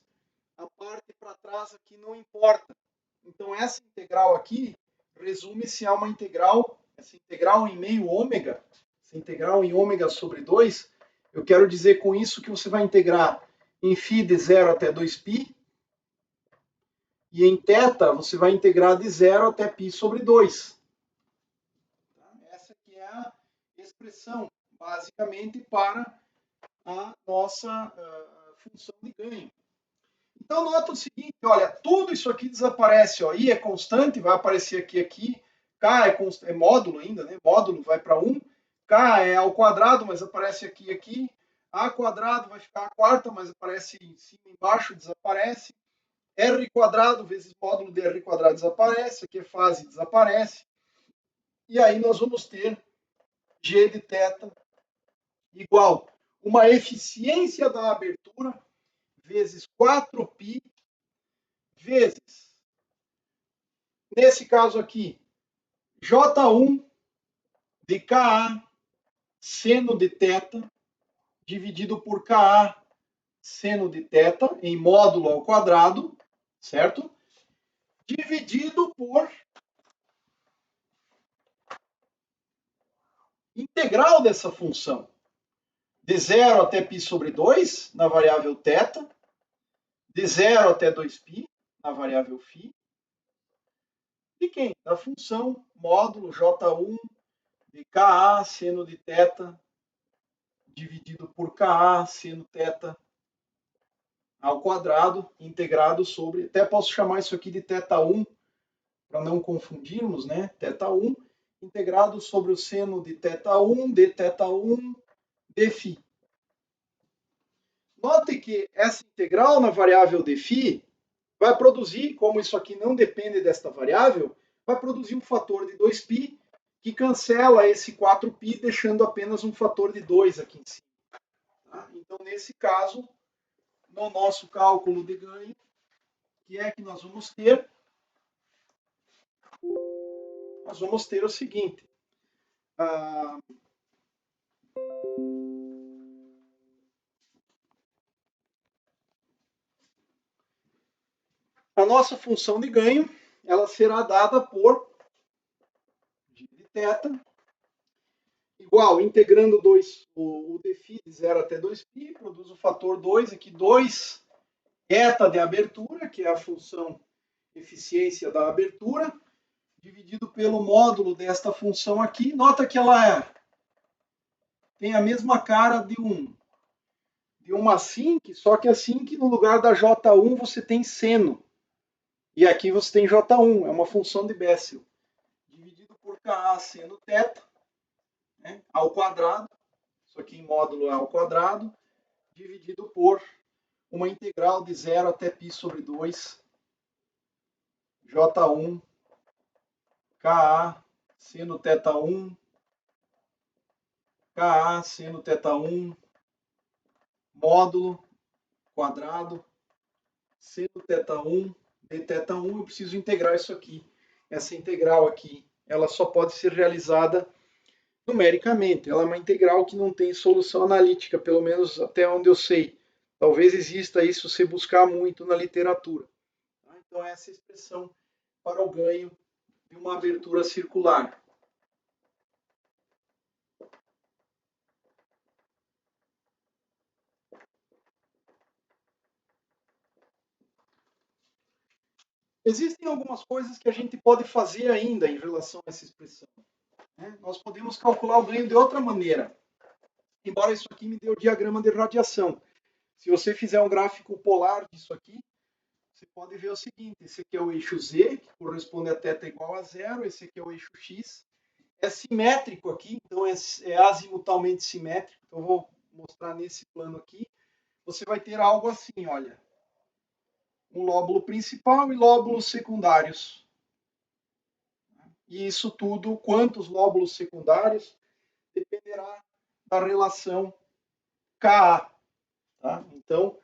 A parte para trás aqui não importa. Então, essa integral aqui resume-se a uma integral, essa integral em meio ômega, essa integral em ômega sobre 2, Eu quero dizer com isso que você vai integrar em φ de 0 até 2π, e em θ você vai integrar de 0 até π sobre 2. Essa aqui é a expressão, basicamente, para a nossa função de ganho. Então, nota o seguinte, olha, tudo isso aqui desaparece, ó, I é constante, vai aparecer aqui, K é módulo ainda, né? Módulo vai para 1, K é ao quadrado, mas aparece aqui, A quadrado vai ficar a quarta, mas aparece em cima e embaixo, desaparece, R quadrado vezes módulo de R quadrado desaparece, aqui é fase, desaparece, e aí nós vamos ter G de θ igual uma eficiência da abertura vezes 4π vezes, nesse caso aqui, J1 de Ka seno de θ dividido por Ka seno de θ em módulo ao quadrado, certo? Dividido por integral dessa função. De 0 até π sobre 2 na variável θ, de 0 até 2π na variável φ, de quem? Da função módulo J1 de Ka seno de θ dividido por Ka seno θ ao quadrado, integrado sobre, até posso chamar isso aqui de θ1, para não confundirmos, né? θ1, integrado sobre o seno de θ1, de θ1, de φ. Note que essa integral na variável de φ vai produzir, como isso aqui não depende desta variável, vai produzir um fator de 2π que cancela esse 4π, deixando apenas um fator de 2 aqui em cima. Tá? Então, nesse caso, no nosso cálculo de ganho, que é que nós vamos ter? Nós vamos ter o seguinte. A nossa função de ganho, ela será dada por G de θ igual, integrando o dφ de 0 até 2π, produz o fator 2, aqui 2 θ de abertura, que é a função eficiência da abertura, dividido pelo módulo desta função aqui. Nota que ela tem a mesma cara de uma sinc, só que a sinc no lugar da J1 você tem seno. E aqui você tem J1, é uma função de Bessel. Dividido por Ka seno θ, né, ao quadrado, isso aqui em módulo é ao quadrado, dividido por uma integral de 0 até π sobre 2, J1, Ka seno θ1, Ka seno θ1, módulo, quadrado, seno θ1, de θ1, eu preciso integrar isso aqui. Essa integral aqui, ela só pode ser realizada numericamente. Ela é uma integral que não tem solução analítica, pelo menos até onde eu sei. Talvez exista isso se buscar muito na literatura. Então, essa é a expressão para o ganho de uma abertura circular. Existem algumas coisas que a gente pode fazer ainda em relação a essa expressão. Nós podemos calcular o ganho de outra maneira. Embora isso aqui me dê o diagrama de radiação. Se você fizer um gráfico polar disso aqui, você pode ver o seguinte, esse aqui é o eixo Z, que corresponde a θ igual a 0, esse aqui é o eixo X. É simétrico aqui, então é azimutalmente simétrico. Então eu vou mostrar nesse plano aqui. Você vai ter algo assim, olha. Um lóbulo principal e lóbulos secundários. E isso tudo, quantos lóbulos secundários, dependerá da relação Ka. Tá? Então,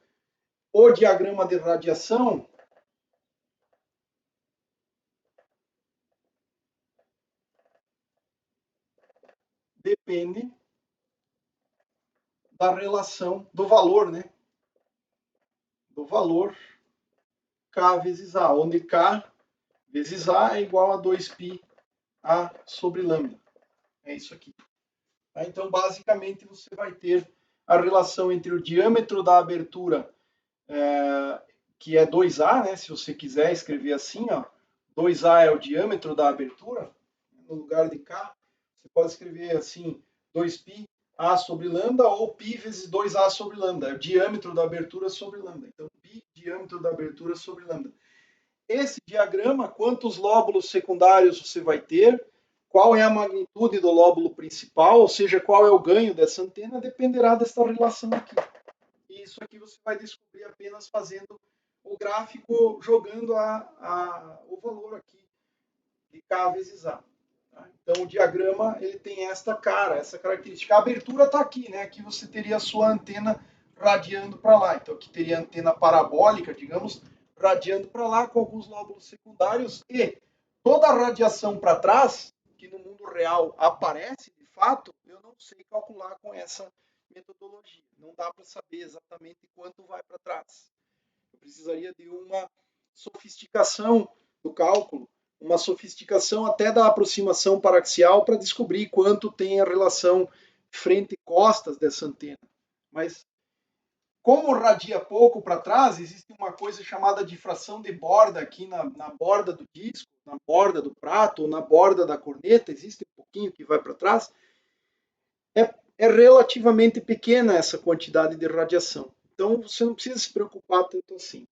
o diagrama de radiação depende da relação, do valor, né? Do valor K vezes A, onde K vezes A é igual a 2π A sobre lambda. É isso aqui. Então, basicamente, você vai ter a relação entre o diâmetro da abertura, que é 2A, né? Se você quiser escrever assim, ó, 2A é o diâmetro da abertura, no lugar de K, você pode escrever assim, 2π A sobre lambda ou π vezes 2A sobre lambda, é o diâmetro da abertura sobre lambda. Então, π, diâmetro da abertura sobre lambda. Esse diagrama, quantos lóbulos secundários você vai ter, qual é a magnitude do lóbulo principal, ou seja, qual é o ganho dessa antena, dependerá dessa relação aqui. E isso aqui você vai descobrir apenas fazendo o gráfico, jogando o valor aqui de K vezes A. Então, o diagrama ele tem essa característica. A abertura está aqui, né? Aqui você teria a sua antena radiando para lá. Então, aqui teria a antena parabólica, digamos, radiando para lá com alguns lóbulos secundários e toda a radiação para trás, que no mundo real aparece de fato, eu não sei calcular com essa metodologia. Não dá para saber exatamente quanto vai para trás. Eu precisaria de uma sofisticação do cálculo, uma sofisticação até da aproximação paraxial para descobrir quanto tem a relação frente e costas dessa antena. Mas como radia pouco para trás, existe uma coisa chamada difração de borda aqui na borda do disco, na borda do prato ou na borda da corneta, existe um pouquinho que vai para trás. É relativamente pequena essa quantidade de radiação. Então você não precisa se preocupar tanto assim.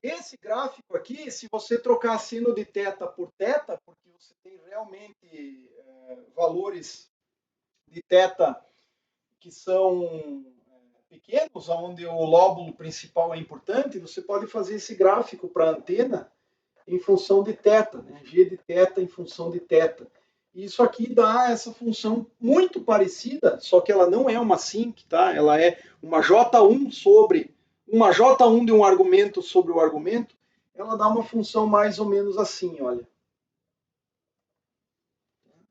Esse gráfico aqui, se você trocar seno de θ por θ, porque você tem realmente valores de θ que são pequenos, onde o lóbulo principal é importante, você pode fazer esse gráfico para a antena em função de θ, né? G de θ em função de θ. E isso aqui dá essa função muito parecida, só que ela não é uma sinc, tá? Ela é uma J1 sobre uma J1 de um argumento sobre o argumento, ela dá uma função mais ou menos assim, olha.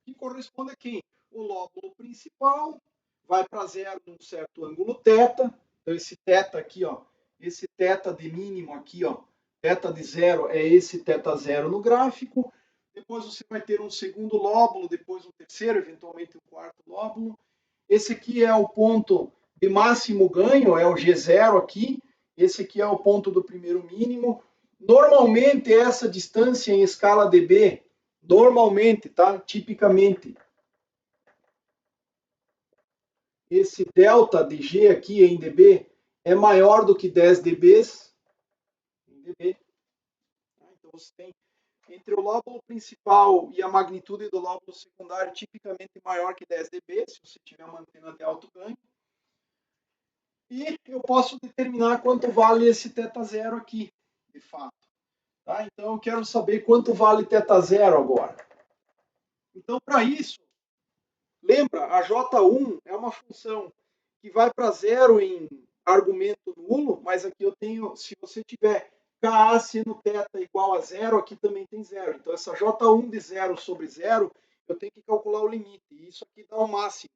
Que corresponde a quem? O lóbulo principal vai para zero num certo ângulo θ. Então esse θ aqui, ó, esse θ de mínimo aqui, ó, θ de zero é esse θ0 no gráfico. Depois você vai ter um segundo lóbulo, depois um terceiro, eventualmente um quarto lóbulo. Esse aqui é o ponto de máximo ganho, é o G0 aqui. Esse aqui é o ponto do primeiro mínimo. Normalmente essa distância em escala dB, normalmente, tá? Tipicamente, esse delta de G aqui em dB é maior do que 10 dBs em dB. Então você tem entre o lóbulo principal e a magnitude do lóbulo secundário tipicamente maior que 10 dB, se você tiver uma antena de alto ganho. E eu posso determinar quanto vale esse θ0 aqui, de fato. Tá? Então eu quero saber quanto vale θ0 agora. Então, para isso, lembra, a J1 é uma função que vai para zero em argumento nulo, mas aqui eu tenho, se você tiver Ka seno θ igual a zero, aqui também tem zero. Então, essa J1 de zero sobre zero, eu tenho que calcular o limite. E isso aqui dá o máximo.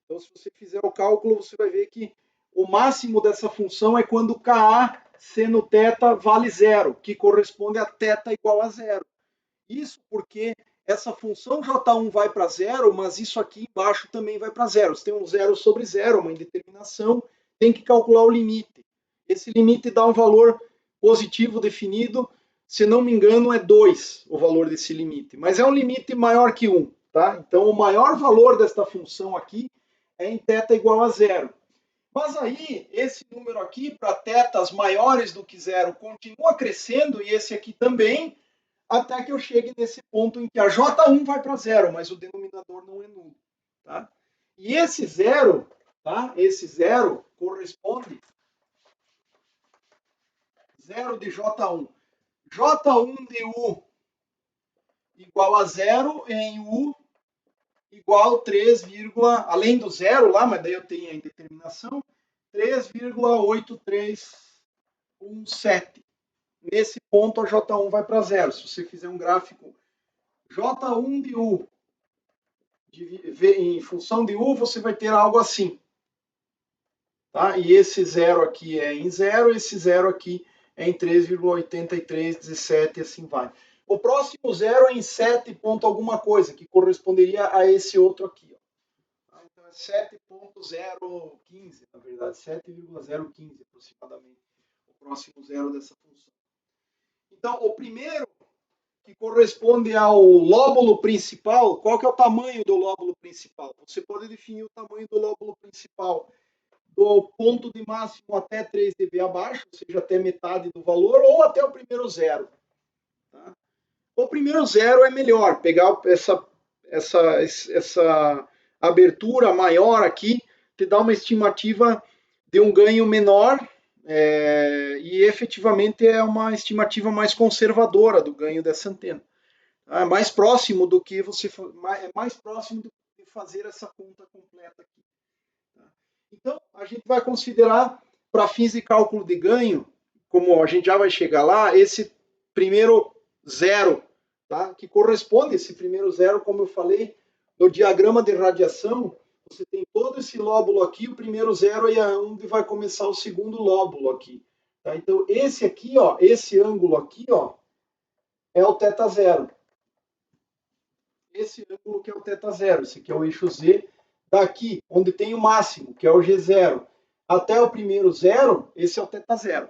Então, se você fizer o cálculo, você vai ver que o máximo dessa função é quando Ka seno θ vale zero, que corresponde a θ igual a zero. Isso porque essa função J1 vai para zero, mas isso aqui embaixo também vai para zero. Você tem um zero sobre zero, uma indeterminação, tem que calcular o limite. Esse limite dá um valor positivo definido, se não me engano é 2 o valor desse limite, mas é um limite maior que 1. Tá? Então o maior valor desta função aqui é em θ igual a zero. Mas aí, esse número aqui, para θs maiores do que zero, continua crescendo, e esse aqui também, até que eu chegue nesse ponto em que a J1 vai para zero, mas o denominador não é nulo. Tá? E esse zero, tá? Esse zero corresponde zero de J1. J1 de U igual a zero em U igual 3, além do zero lá, mas daí eu tenho a indeterminação, 3,8317. Nesse ponto a J1 vai para zero. Se você fizer um gráfico J1 de U em função de U, você vai ter algo assim. Tá? E esse zero aqui é em zero, esse zero aqui é em 3,8317 e assim vai. O próximo zero é em 7 ponto alguma coisa, que corresponderia a esse outro aqui. Ó. Então, 7.015, na verdade, 7,015 aproximadamente, o próximo zero dessa função. Então, o primeiro, que corresponde ao lóbulo principal, qual que é o tamanho do lóbulo principal? Você pode definir o tamanho do lóbulo principal do ponto de máximo até 3 dB abaixo, ou seja, até metade do valor, ou até o primeiro zero. Tá? O primeiro zero é melhor, pegar essa abertura maior aqui, te dá uma estimativa de um ganho menor, e efetivamente é uma estimativa mais conservadora do ganho dessa antena. É mais próximo do que mais próximo do que fazer essa conta completa aqui. Então, a gente vai considerar, para fins de cálculo de ganho, como a gente já vai chegar lá, esse primeiro zero, tá? Que corresponde, esse primeiro zero, como eu falei, no diagrama de radiação, você tem todo esse lóbulo aqui, o primeiro zero é onde vai começar o segundo lóbulo aqui. Tá? Então, esse aqui, ó, esse ângulo aqui, ó, é o θ zero. Esse ângulo que é o θ zero, esse aqui é o eixo Z. Daqui, onde tem o máximo, que é o G0, até o primeiro zero, esse é o θ zero.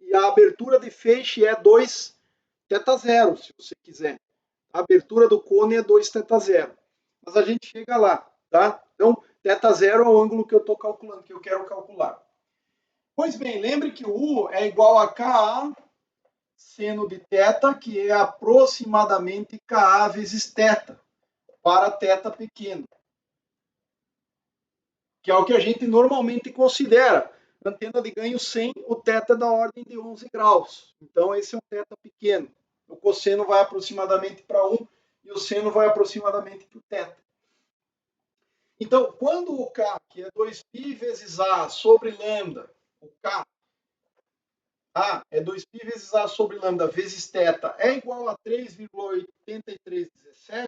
E a abertura de feixe é 2 θ zero, se você quiser. A abertura do cone é 2 θ zero. Mas a gente chega lá, tá? Então, θ zero é o ângulo que eu estou calculando, que eu quero calcular. Pois bem, lembre que o U é igual a Ka seno de θ, que é aproximadamente Ka vezes θ, para θ pequeno. Que é o que a gente normalmente considera. Antena de ganho sem o θ da ordem de 11 graus. Então, esse é um θ pequeno. O cosseno vai aproximadamente para 1 e o seno vai aproximadamente para o θ. Então, quando o K, que é 2π vezes A sobre lambda, o K, A é 2π vezes A sobre lambda vezes θ é igual a 3,8317,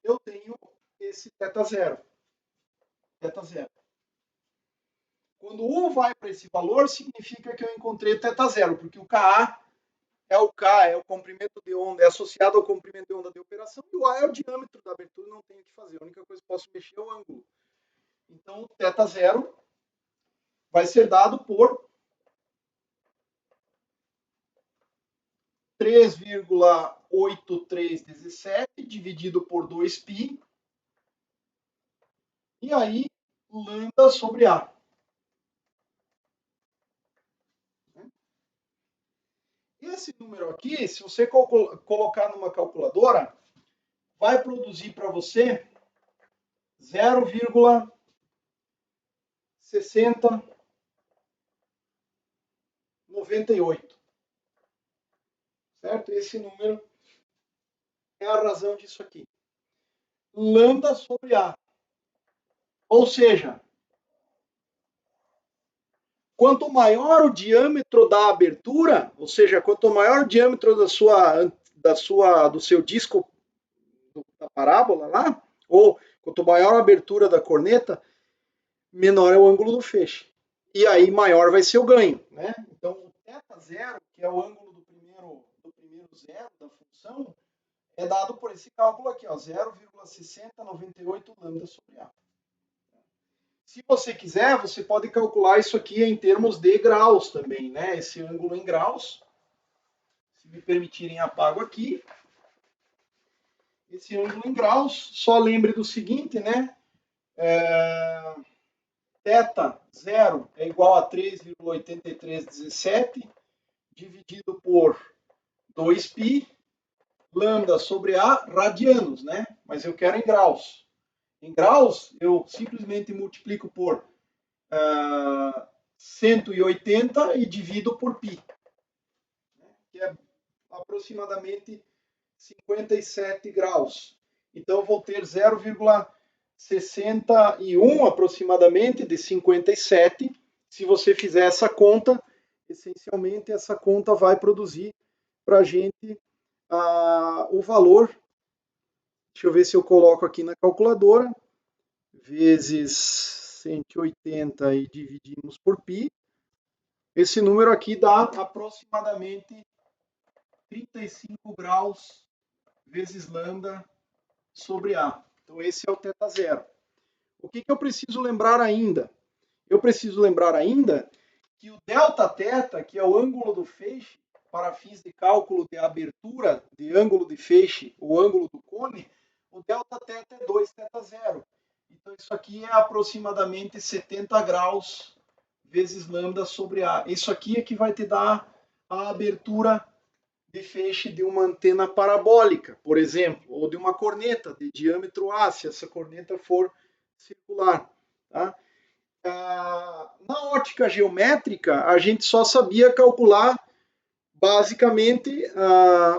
eu tenho esse θ zero. Θ zero. Quando U vai para esse valor, significa que eu encontrei θ zero, porque o Ka é o comprimento de onda, é associado ao comprimento de onda de operação, e o A é o diâmetro da abertura, não tenho o que fazer. A única coisa que posso mexer é o ângulo. Então, o θ zero vai ser dado por 3,8317 dividido por 2π, e aí lambda sobre A. Esse número aqui, se você colocar numa calculadora, vai produzir para você 0,6098. Certo? Esse número é a razão disso aqui. Lambda sobre A. Ou seja, quanto maior o diâmetro da abertura, ou seja, quanto maior o diâmetro do seu disco da parábola lá, ou quanto maior a abertura da corneta, menor é o ângulo do feixe. E aí maior vai ser o ganho, né? Então o θ zero, que é o ângulo do primeiro zero da função, é dado por esse cálculo aqui, 0,6098 lambda sobre A. Se você quiser, você pode calcular isso aqui em termos de graus também, né? Esse ângulo em graus. Se me permitirem, apago aqui. Esse ângulo em graus, só lembre do seguinte, né? θ zero é igual a 3,8317 dividido por 2π, lambda sobre A, radianos, né? Mas eu quero em graus. Em graus, eu simplesmente multiplico por 180 e divido por π, que é aproximadamente 57 graus. Então, vou ter 0,61 aproximadamente de 57. Se você fizer essa conta, essencialmente essa conta vai produzir para a gente o valor. Deixa eu ver se eu coloco aqui na calculadora. Vezes 180 e dividimos por π. Esse número aqui dá aproximadamente 35 graus vezes lambda sobre A. Então, esse é o θ zero. O que eu preciso lembrar ainda? Eu preciso lembrar ainda que o delta-θ, que é o ângulo do feixe, para fins de cálculo de abertura de ângulo de feixe, o ângulo do cone, o delta-θ é 2θ0. Então, isso aqui é aproximadamente 70 graus vezes lambda sobre A. Isso aqui é que vai te dar a abertura de feixe de uma antena parabólica, por exemplo, ou de uma corneta de diâmetro A, se essa corneta for circular. Tá? Na ótica geométrica, a gente só sabia calcular basicamente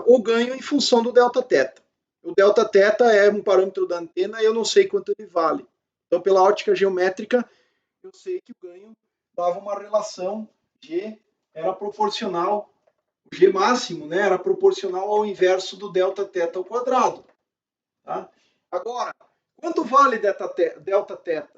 o ganho em função do delta-θ. O delta-θ é um parâmetro da antena e eu não sei quanto ele vale. Então, pela ótica geométrica, eu sei que o ganho dava uma relação G, era proporcional, o G máximo, né, era proporcional ao inverso do delta-θ ao quadrado. Tá? Agora, quanto vale delta-θ?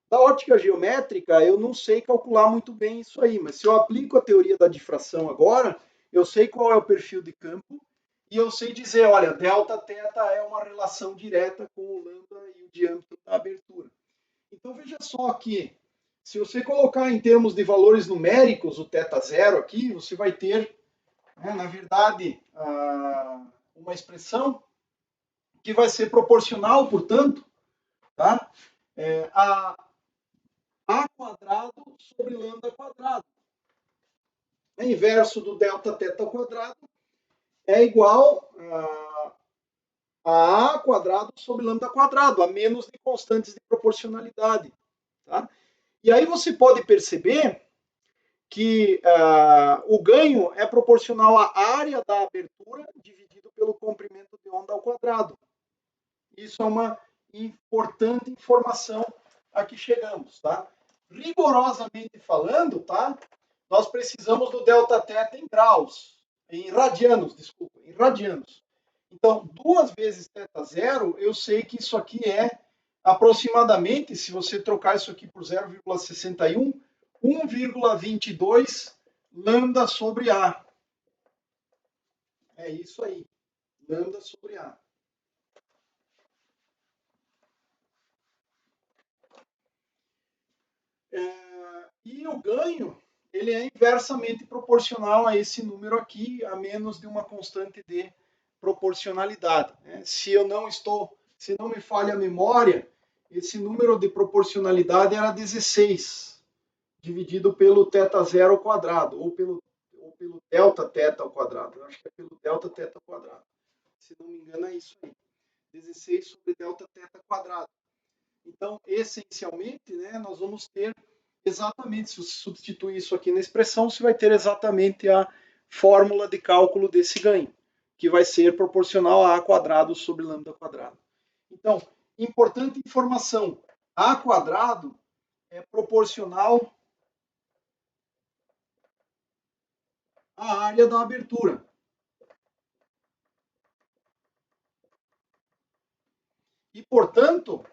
Da ótica geométrica, eu não sei calcular muito bem isso aí, mas se eu aplico a teoria da difração agora, eu sei qual é o perfil de campo e eu sei dizer, olha, delta-θ é uma relação direta com o lambda e o diâmetro da abertura. Então veja só aqui, se você colocar em termos de valores numéricos o θ0 aqui, você vai ter, né, na verdade, uma expressão que vai ser proporcional, portanto, tá? A quadrado sobre lambda quadrado. O inverso do delta-θ ao quadrado é igual a A quadrado sobre lambda quadrado, a menos de constantes de proporcionalidade. Tá? E aí você pode perceber que o ganho é proporcional à área da abertura dividido pelo comprimento de onda ao quadrado. Isso é uma importante informação a que chegamos. Tá? Rigorosamente falando, tá? Nós precisamos do delta-θ em graus, em radianos, desculpa, em radianos. Então, 2 vezes θ0, eu sei que isso aqui é aproximadamente, se você trocar isso aqui por 0,61, 1,22 lambda sobre A. É isso aí, lambda sobre A. E o ganho, ele é inversamente proporcional a esse número aqui, a menos de uma constante de proporcionalidade. Né? Se não me falha a memória, esse número de proporcionalidade era 16, dividido pelo θ0 ao quadrado, ou pelo delta-θ ao quadrado. Eu acho que é pelo delta-θ ao quadrado. Se não me engano, é isso aí. 16 sobre delta-θ quadrado. Então, essencialmente, né, nós vamos ter exatamente, se você substituir isso aqui na expressão, você vai ter exatamente a fórmula de cálculo desse ganho, que vai ser proporcional a A quadrado sobre lambda quadrado. Então, importante informação, A quadrado é proporcional à área da abertura. E, portanto,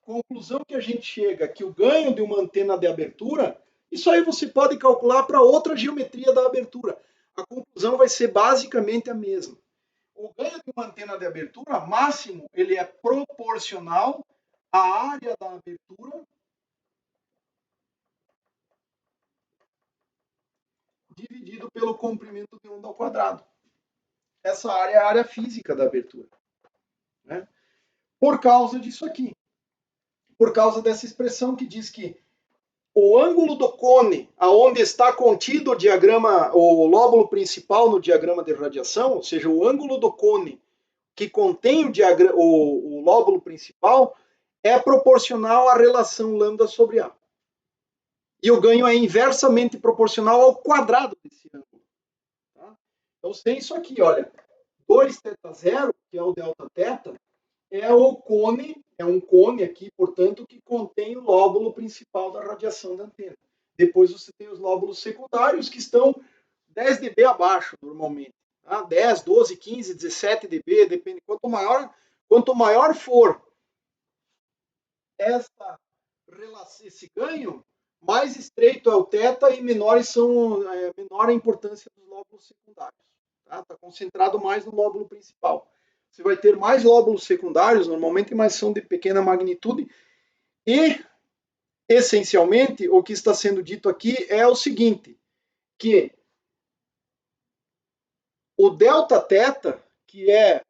conclusão que a gente chega que o ganho de uma antena de abertura, isso aí você pode calcular para outra geometria da abertura. A conclusão vai ser basicamente a mesma. O ganho de uma antena de abertura máximo, ele é proporcional à área da abertura dividido pelo comprimento de onda ao quadrado. Essa área é a área física da abertura. Né? Por causa disso aqui. Por causa dessa expressão que diz que o ângulo do cone, aonde está contido o diagrama, o lóbulo principal no diagrama de radiação, ou seja, o ângulo do cone que contém o lóbulo principal, é proporcional à relação lambda sobre A. E o ganho é inversamente proporcional ao quadrado desse ângulo. Tá? Então, tem isso aqui, olha. 2θ0, que é o delta-θ, é um cone aqui, portanto, que contém o lóbulo principal da radiação da antena. Depois você tem os lóbulos secundários, que estão 10 dB abaixo, normalmente. Tá? 10, 12, 15, 17 dB, depende. Quanto maior for esse ganho, mais estreito é o θ e menor a importância dos lóbulos secundários. Está concentrado mais no lóbulo principal. você vai ter mais lóbulos secundários, normalmente, mas são de pequena magnitude. E, essencialmente, o que está sendo dito aqui é o seguinte, que o delta θ, que é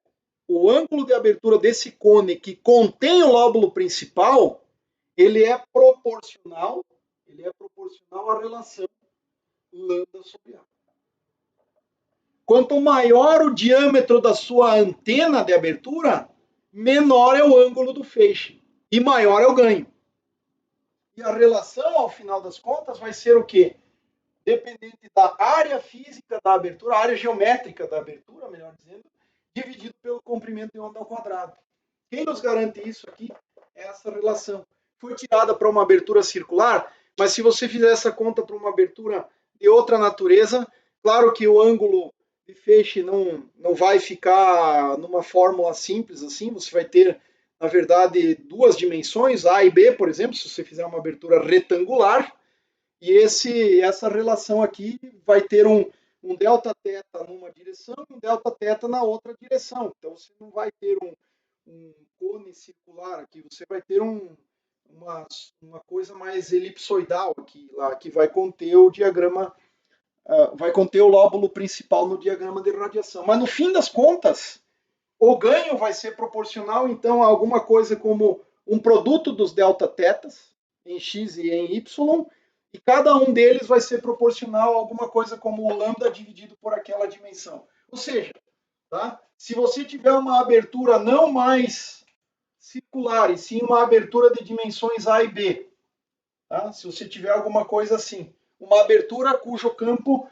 o ângulo de abertura desse cone que contém o lóbulo principal, ele é proporcional à relação lambda sobre A. Quanto maior o diâmetro da sua antena de abertura, menor é o ângulo do feixe e maior é o ganho. E a relação, ao final das contas, vai ser o quê? Dependente da área física da abertura, a área geométrica da abertura, melhor dizendo, dividido pelo comprimento de onda ao quadrado. Quem nos garante isso aqui é essa relação. Foi tirada para uma abertura circular, mas se você fizer essa conta para uma abertura de outra natureza, claro que o ângulo de feixe não vai ficar numa fórmula simples assim, você vai ter, na verdade, duas dimensões, A e B, por exemplo, se você fizer uma abertura retangular, e essa relação aqui vai ter um delta θ numa direção e um delta θ na outra direção. Então você não vai ter um cone circular aqui, você vai ter uma coisa mais elipsoidal aqui, lá, que vai conter o diagrama, vai conter o lóbulo principal no diagrama de radiação. Mas no fim das contas, o ganho vai ser proporcional, então, a alguma coisa como um produto dos delta θs, em x e em y, e cada um deles vai ser proporcional a alguma coisa como o lambda dividido por aquela dimensão. Ou seja, tá? Se você tiver uma abertura não mais circular, e sim uma abertura de dimensões A e B, tá? Se você tiver alguma coisa assim, uma abertura cujo campo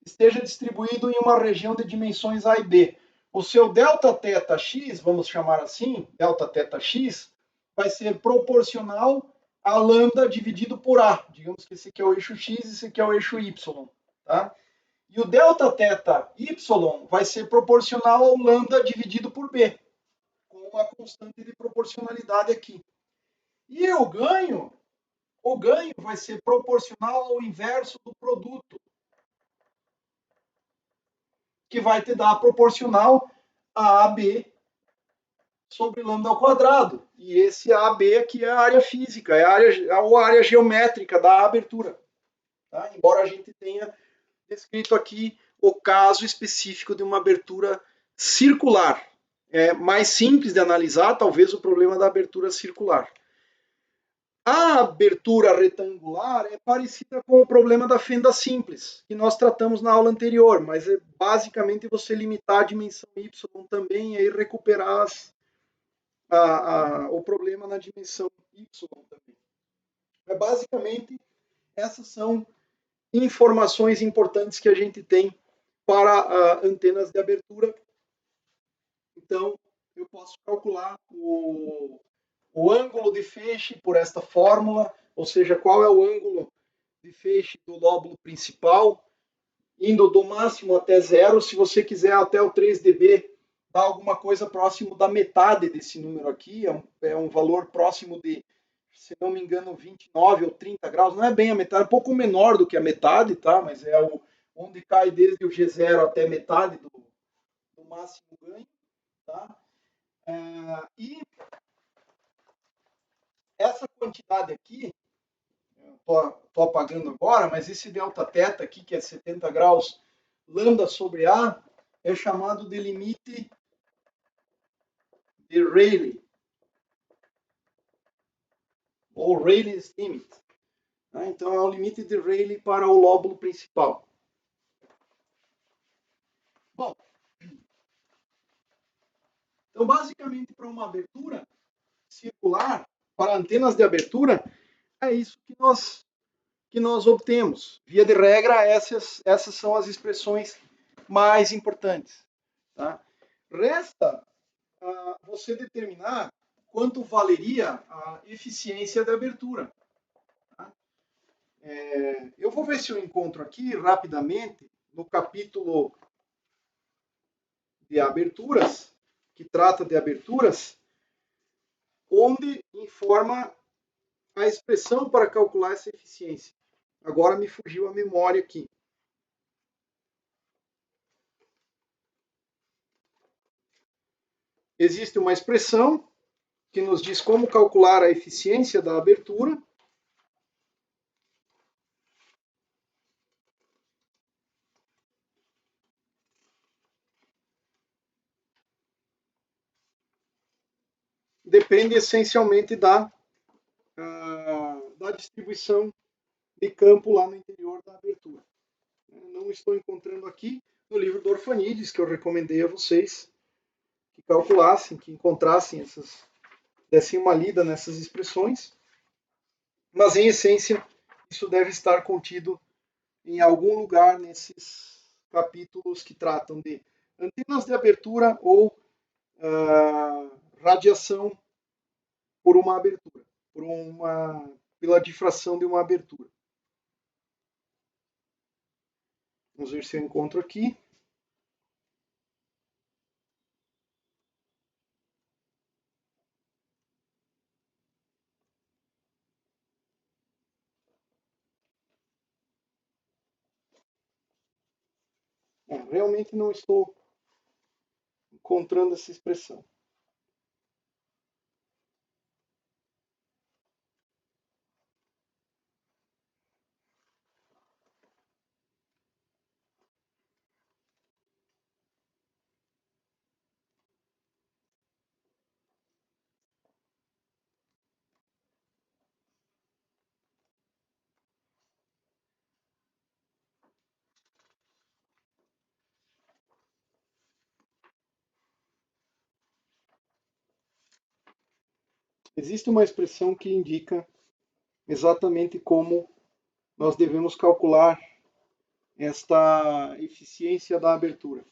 esteja distribuído em uma região de dimensões A e B, o seu delta θ x, vamos chamar assim, delta θ x, vai ser proporcional a lambda dividido por A. Digamos que esse aqui é o eixo x e esse aqui é o eixo y. Tá? E o delta θ y vai ser proporcional ao lambda dividido por B, com uma constante de proporcionalidade aqui. E o ganho vai ser proporcional ao inverso do produto, que vai te dar proporcional a AB sobre lambda ao quadrado. E esse AB aqui é a área física, é a área geométrica da abertura. Tá? Embora a gente tenha descrito aqui o caso específico de uma abertura circular. É mais simples de analisar, talvez, o problema da abertura circular. A abertura retangular é parecida com o problema da fenda simples, que nós tratamos na aula anterior, mas é basicamente você limitar a dimensão y também e aí recuperar o problema na dimensão y também. Basicamente, essas são informações importantes que a gente tem para antenas de abertura. Então, eu posso calcular o ângulo de feixe por esta fórmula, ou seja, qual é o ângulo de feixe do lóbulo principal, indo do máximo até zero. Se você quiser até o 3 dB, dá alguma coisa próximo da metade desse número aqui, é um valor próximo de, se não me engano, 29 ou 30 graus, não é bem a metade, é um pouco menor do que a metade, tá? Mas é onde cai desde o G0 até metade do máximo ganho, tá? E essa quantidade aqui, estou apagando agora, mas esse delta θ aqui, que é 70 graus lambda sobre A, é chamado de limite de Rayleigh, ou Rayleigh's limit. Então, é o limite de Rayleigh para o lóbulo principal. Bom, então, basicamente, para uma abertura circular, para antenas de abertura, é isso que nós obtemos. Via de regra, essas são as expressões mais importantes. Tá? Resta você determinar quanto valeria a eficiência da abertura. Tá? Eu vou ver se eu encontro aqui rapidamente no capítulo de aberturas, que trata de aberturas, onde informa a expressão para calcular essa eficiência. Agora me fugiu a memória aqui. existe uma expressão que nos diz como calcular a eficiência da abertura. Depende essencialmente da distribuição de campo lá no interior da abertura. Não estou encontrando aqui no livro do Orfanides, que eu recomendei a vocês que calculassem, que encontrassem dessem uma lida nessas expressões, mas em essência isso deve estar contido em algum lugar nesses capítulos que tratam de antenas de abertura ou radiação por uma abertura, pela difração de uma abertura. Vamos ver se eu encontro aqui. Realmente não estou encontrando essa expressão. Existe uma expressão que indica exatamente como nós devemos calcular esta eficiência da abertura.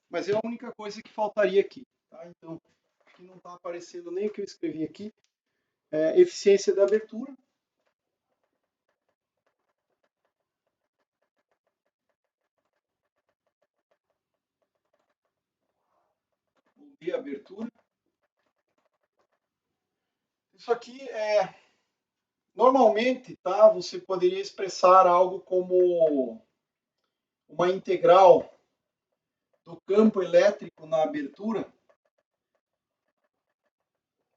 Mas é a única coisa que faltaria aqui. Tá? Então, aqui não está aparecendo nem o que eu escrevi aqui. Eficiência da abertura. De abertura. Isso aqui normalmente, tá? Você poderia expressar algo como uma integral do campo elétrico na abertura,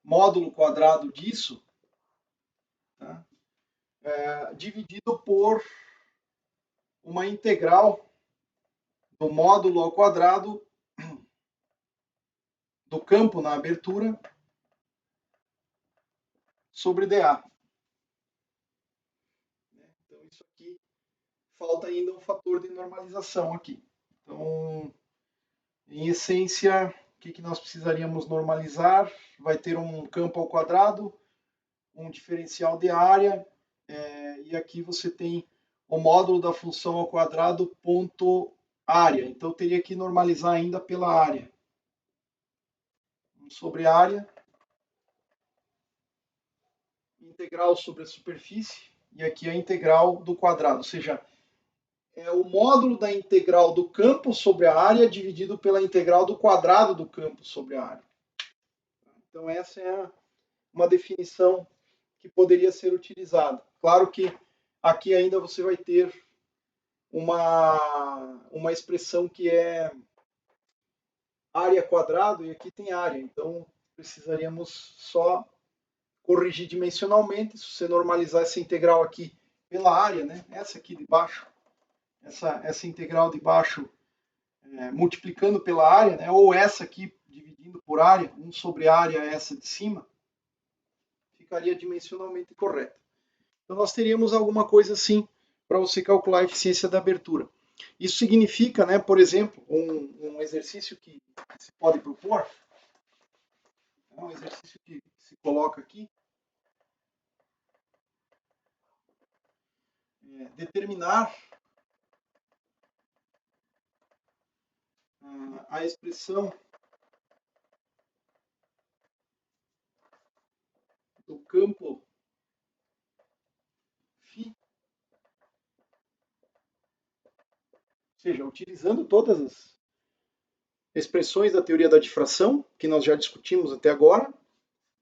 módulo quadrado disso, tá? Dividido por uma integral do módulo ao quadrado do campo na abertura sobre dA. Então, isso aqui, falta ainda um fator de normalização aqui. Então, em essência, o que nós precisaríamos normalizar? Vai ter um campo ao quadrado, um diferencial de área, e aqui você tem o módulo da função ao quadrado ponto área. Então, teria que normalizar ainda pela área. Sobre área, integral sobre a superfície, e aqui a integral do quadrado, ou seja, é o módulo da integral do campo sobre a área dividido pela integral do quadrado do campo sobre a área. Então essa é uma definição que poderia ser utilizada. Claro que aqui ainda você vai ter uma expressão que é área quadrado e aqui tem área, então precisaríamos só corrigir dimensionalmente. Se você normalizar essa integral aqui pela área, né? Essa aqui de baixo, essa integral de baixo multiplicando pela área, né? Ou essa aqui dividindo por área, 1 sobre área essa de cima, ficaria dimensionalmente correta. Então nós teríamos alguma coisa assim para você calcular a eficiência da abertura. Isso significa, né, por exemplo, um exercício que se pode propor, um exercício que se coloca aqui, determinar a expressão do campo φ, ou seja, utilizando todas as expressões da teoria da difração, que nós já discutimos até agora,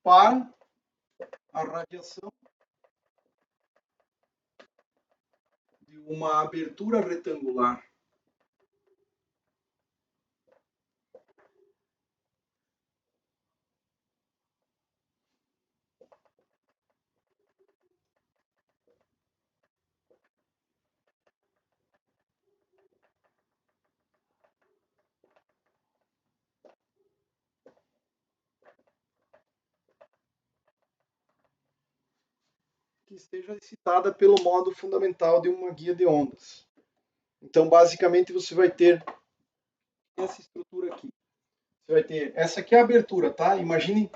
para a radiação de uma abertura retangular que esteja excitada pelo modo fundamental de uma guia de ondas. Então, basicamente, você vai ter essa estrutura aqui. Você vai ter, essa aqui é a abertura, tá? Imagine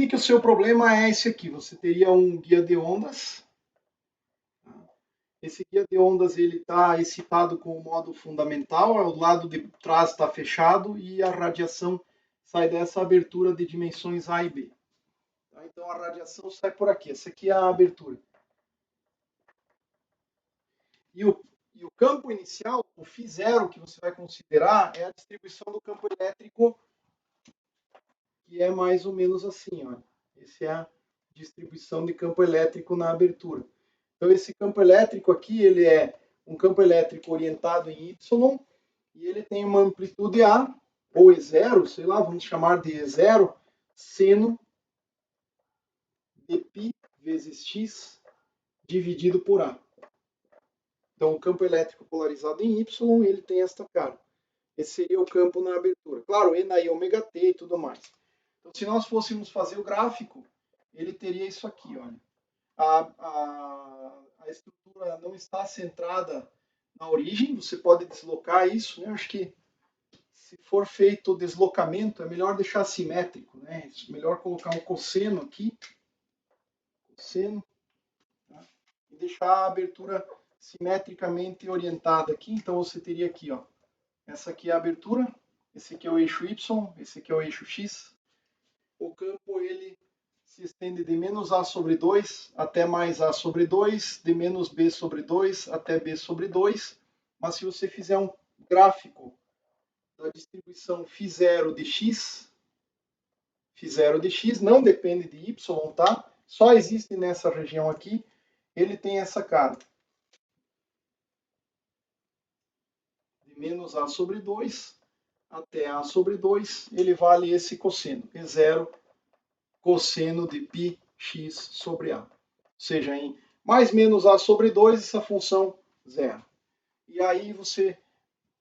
que o seu problema é esse aqui. Você teria um guia de ondas. Esse guia de ondas ele está excitado com o modo fundamental, o lado de trás está fechado e a radiação sai dessa abertura de dimensões A e B. Então a radiação sai por aqui. Essa aqui é a abertura. E o campo inicial, o φ0 que você vai considerar, é a distribuição do campo elétrico, que é mais ou menos assim. Olha. Essa é a distribuição de campo elétrico na abertura. Então esse campo elétrico aqui, ele é um campo elétrico orientado em Y e ele tem uma amplitude A, ou E0, sei lá, vamos chamar de E0, seno de π vezes x dividido por A. Então o campo elétrico polarizado em Y, ele tem esta cara. Esse seria o campo na abertura. Claro, E na I ômega T e tudo mais. Então se nós fôssemos fazer o gráfico, ele teria isso aqui, olha. A estrutura não está centrada na origem, você pode deslocar isso, né? Acho que se for feito o deslocamento, é melhor deixar simétrico, né? É melhor colocar um cosseno aqui, cosseno, tá? E deixar a abertura simetricamente orientada aqui. Então você teria aqui, ó, essa aqui é a abertura, esse aqui é o eixo Y, esse aqui é o eixo X. O campo ele se estende de menos A sobre 2 até mais A sobre 2, de menos B sobre 2 até B sobre 2. Mas se você fizer um gráfico da distribuição φ0 de x, φ0 de x não depende de y, tá? Só existe nessa região aqui, ele tem essa cara. De menos A sobre 2 até A sobre 2, ele vale esse cosseno, E0 cosseno de πx sobre A. Ou seja, em mais menos A sobre 2, essa função zero. E aí você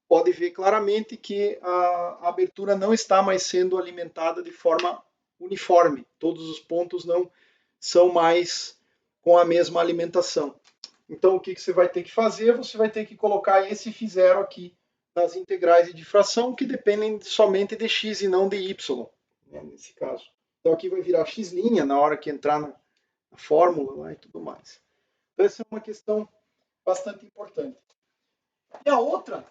pode ver claramente que a abertura não está mais sendo alimentada de forma uniforme. Todos os pontos não são mais com a mesma alimentação. Então, o que você vai ter que fazer? Você vai ter que colocar esse φ0 aqui nas integrais de difração, que dependem somente de x e não de y, né, nesse caso. Então aqui vai virar x' na hora que entrar na fórmula, né, e tudo mais. Então essa é uma questão bastante importante. E a outra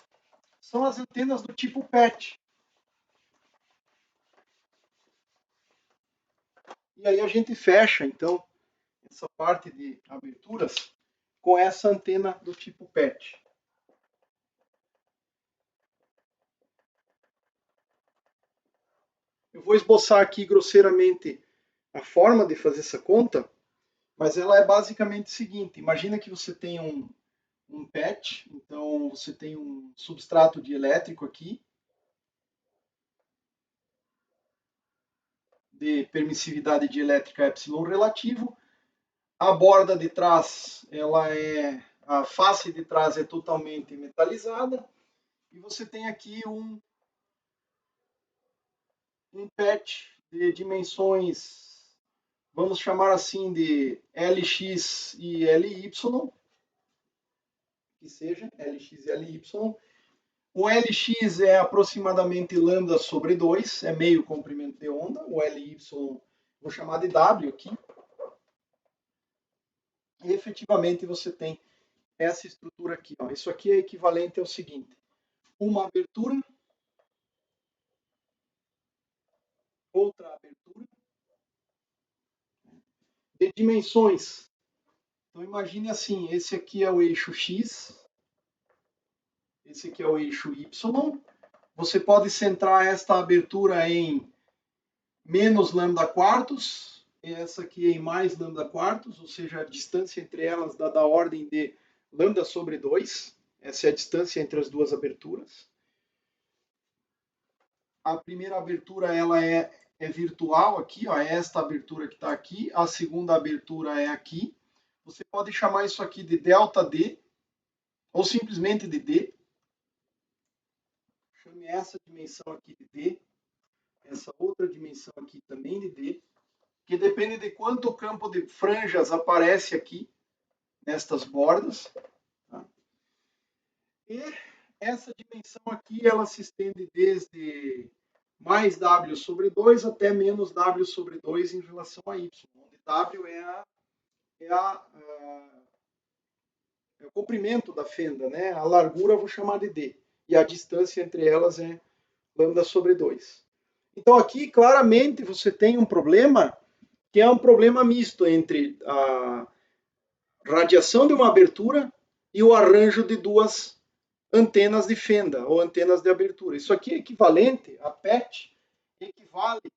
são as antenas do tipo PET. E aí a gente fecha, então, essa parte de aberturas com essa antena do tipo PET. Eu vou esboçar aqui grosseiramente a forma de fazer essa conta, mas ela é basicamente o seguinte: imagina que você tem um PET, então você tem um substrato dielétrico aqui, de permissividade dielétrica epsilon relativo. A borda de trás, a face de trás é totalmente metalizada. E você tem aqui um PET de dimensões, vamos chamar assim, de Lx e Ly, que seja Lx e Ly. O Lx é aproximadamente lambda sobre 2, é meio comprimento de onda. O Ly, vou chamar de W aqui. E efetivamente você tem essa estrutura aqui. Ó. Isso aqui é equivalente ao seguinte: uma abertura, outra abertura, de dimensões. Então imagine assim, esse aqui é o eixo X, esse aqui é o eixo Y. Você pode centrar esta abertura em menos lambda quartos, essa aqui em mais lambda quartos, ou seja, a distância entre elas dá da ordem de lambda sobre 2. Essa é a distância entre as duas aberturas. A primeira abertura ela é virtual aqui, ó, é esta abertura que está aqui. A segunda abertura é aqui. Você pode chamar isso aqui de delta D, ou simplesmente de D. Chame essa dimensão aqui de D. Essa outra dimensão aqui também de D. que depende de quanto campo de franjas aparece aqui, nestas bordas. Tá? E essa dimensão aqui, ela se estende desde mais W sobre 2 até menos W sobre 2 em relação a Y, onde W é o comprimento da fenda, né? A largura eu vou chamar de D, e a distância entre elas é lambda sobre 2. Então aqui, claramente, você tem um problema que é um problema misto entre a radiação de uma abertura e o arranjo de duas antenas de fenda ou antenas de abertura. Isso aqui é equivalente, a PET equivale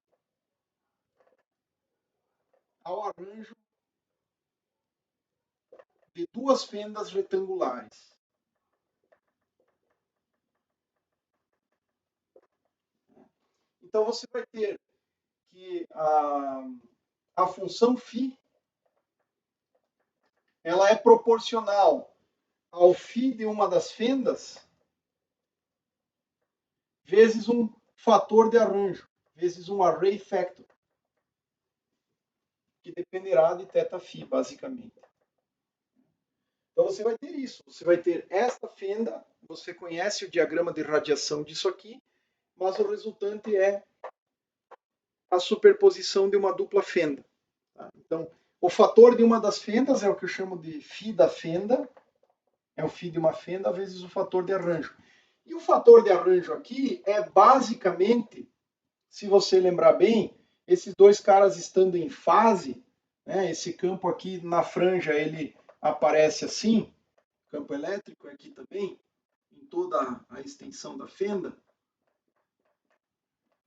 ao arranjo de duas fendas retangulares. Então você vai ter que a função φ ela é proporcional ao φ de uma das fendas vezes um fator de arranjo, vezes um array factor, que dependerá de θφ, basicamente. Então você vai ter isso, você vai ter esta fenda, você conhece o diagrama de radiação disso aqui, mas o resultante é a superposição de uma dupla fenda. Tá? Então, o fator de uma das fendas é o que eu chamo de φ da fenda, é o φ de uma fenda vezes o fator de arranjo. E o fator de arranjo aqui é basicamente, se você lembrar bem, esses dois caras estando em fase, né, esse campo aqui na franja ele aparece assim, campo elétrico aqui também, em toda a extensão da fenda.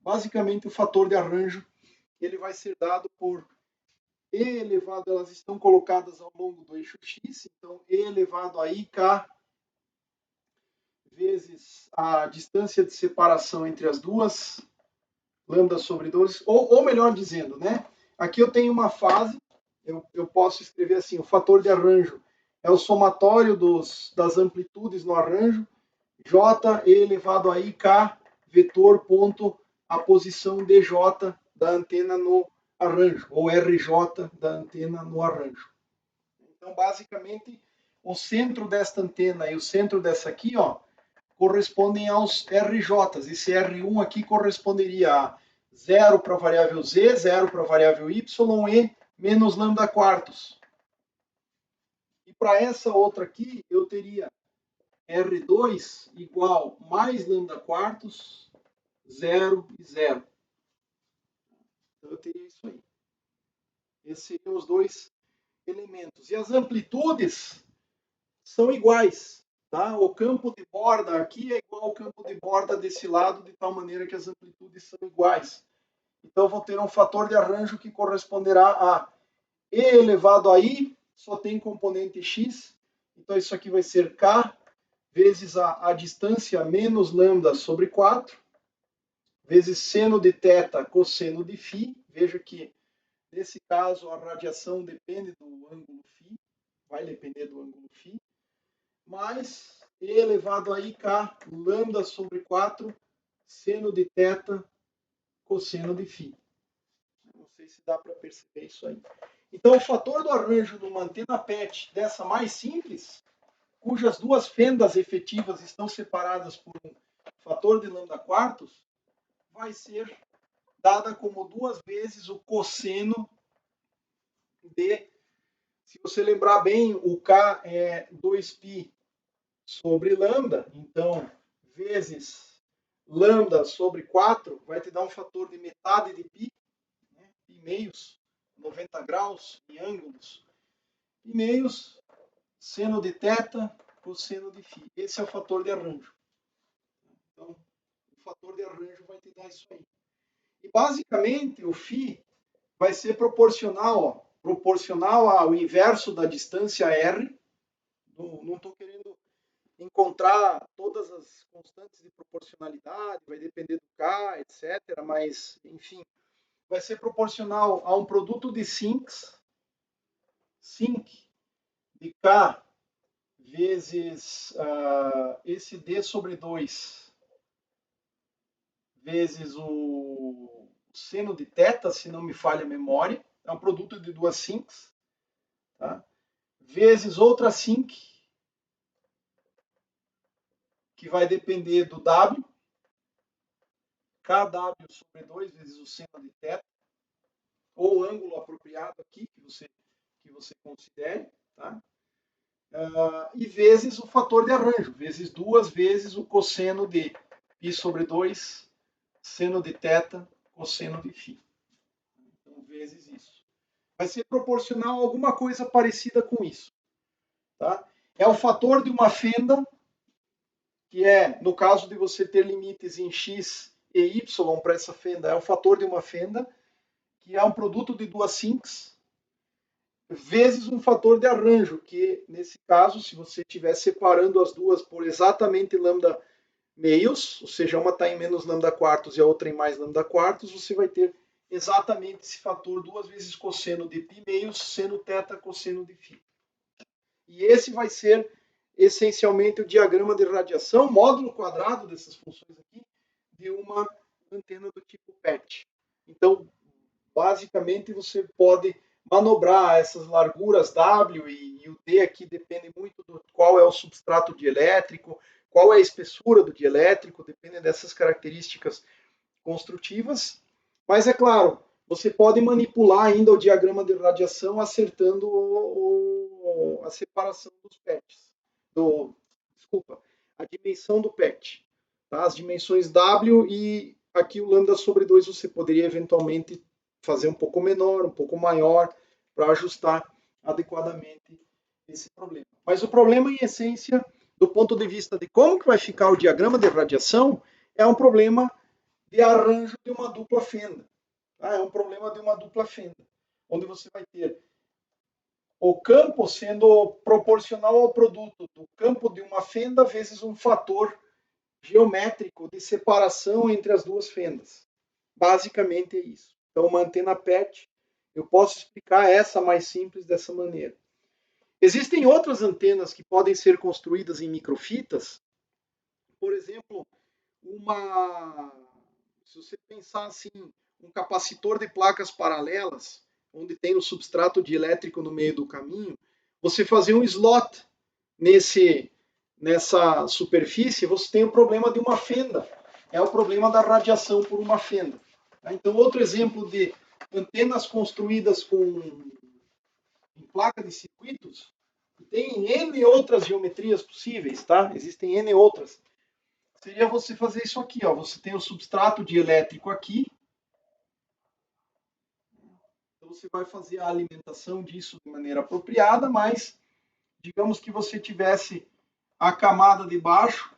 Basicamente o fator de arranjo ele vai ser dado por E elevado, elas estão colocadas ao longo do eixo X, então E elevado a IK vezes a distância de separação entre as duas, lambda sobre 12, ou melhor dizendo, né? Aqui eu tenho uma fase, eu posso escrever assim, o fator de arranjo é o somatório das amplitudes no arranjo, J E elevado a IK, vetor ponto a posição DJ da antena no arranjo, ou RJ da antena no arranjo. Então, basicamente, o centro desta antena e o centro dessa aqui, ó, correspondem aos RJs. Esse R1 aqui corresponderia a 0 para a variável Z, 0 para a variável Y e menos lambda quartos. E para essa outra aqui, eu teria R2 igual mais lambda quartos, 0 e 0. Então eu teria isso aí. Esses seriam os dois elementos. E as amplitudes são iguais. Tá? O campo de borda aqui é igual ao campo de borda desse lado, de tal maneira que as amplitudes são iguais. Então eu vou ter um fator de arranjo que corresponderá a E elevado a I, só tem componente X. Então isso aqui vai ser K vezes a distância menos lambda sobre 4, vezes seno de θ cosseno de φ. Veja que, nesse caso, a radiação depende do ângulo φ, vai depender do ângulo φ, mais E elevado a IK, lambda sobre 4, seno de θ cosseno de φ. Não sei se dá para perceber isso aí. Então, o fator do arranjo de uma antena PET dessa mais simples, cujas duas fendas efetivas estão separadas por um fator de lambda quartos, vai ser dada como 2 vezes o cosseno de, se você lembrar bem, o K é 2π sobre lambda, então, vezes lambda sobre 4, vai te dar um fator de metade de π, né? Π meios, 90 graus em ângulos, π meios, seno de θ, cosseno de φ. Esse é o fator de arranjo. Então, o fator de arranjo vai te dar isso aí. E basicamente o φ vai ser proporcional ao inverso da distância r. Não estou querendo encontrar todas as constantes de proporcionalidade, vai depender do K, etc. Mas, enfim, vai ser proporcional a um produto de sincs, sinc de K vezes esse D sobre 2 vezes o seno de θ, se não me falha a memória, é um produto de duas sinks, tá? Vezes outra sink, que vai depender do W, KW sobre 2 vezes o seno de θ, ou o ângulo apropriado aqui, que você considere, tá? E vezes o fator de arranjo, vezes 2 vezes o cosseno de π sobre 2, seno de θ, cosseno de φ. Então, vezes isso. Vai ser proporcional a alguma coisa parecida com isso. Tá? É o fator de uma fenda, que é, no caso de você ter limites em x e y para essa fenda, é o fator de uma fenda, que é um produto de duas sinks, vezes um fator de arranjo, que nesse caso, se você estiver separando as duas por exatamente lambda meios, ou seja, uma está em menos lambda quartos e a outra em mais lambda quartos, você vai ter exatamente esse fator 2 vezes cosseno de π meios, seno θ, cosseno de φ. E esse vai ser essencialmente o diagrama de radiação, módulo quadrado dessas funções aqui, de uma antena do tipo PET. Então, basicamente, você pode manobrar essas larguras W e o D aqui depende muito do qual é o substrato dielétrico, qual é a espessura do dielétrico, depende dessas características construtivas. Mas, é claro, você pode manipular ainda o diagrama de radiação acertando a separação dos PETs. Desculpa, a dimensão do PET. Tá? As dimensões W e aqui o lambda sobre 2 você poderia eventualmente fazer um pouco menor, um pouco maior, para ajustar adequadamente esse problema. Mas o problema, em essência, do ponto de vista de como que vai ficar o diagrama de radiação, é um problema de arranjo de uma dupla fenda. Tá? É um problema de uma dupla fenda, onde você vai ter o campo sendo proporcional ao produto do campo de uma fenda vezes um fator geométrico de separação entre as duas fendas. Basicamente é isso. Então, uma antena PET, eu posso explicar essa mais simples dessa maneira. Existem outras antenas que podem ser construídas em microfitas. Por exemplo, se você pensar assim, um capacitor de placas paralelas, onde tem o substrato dielétrico no meio do caminho, você fazer um slot nessa superfície, você tem o problema de uma fenda. É o problema da radiação por uma fenda. Então, outro exemplo de antenas construídas em placa de circuitos, tem N outras geometrias possíveis, tá? Existem N outras. Seria você fazer isso aqui, ó. Você tem o substrato dielétrico aqui. Então, você vai fazer a alimentação disso de maneira apropriada, mas digamos que você tivesse a camada de baixo,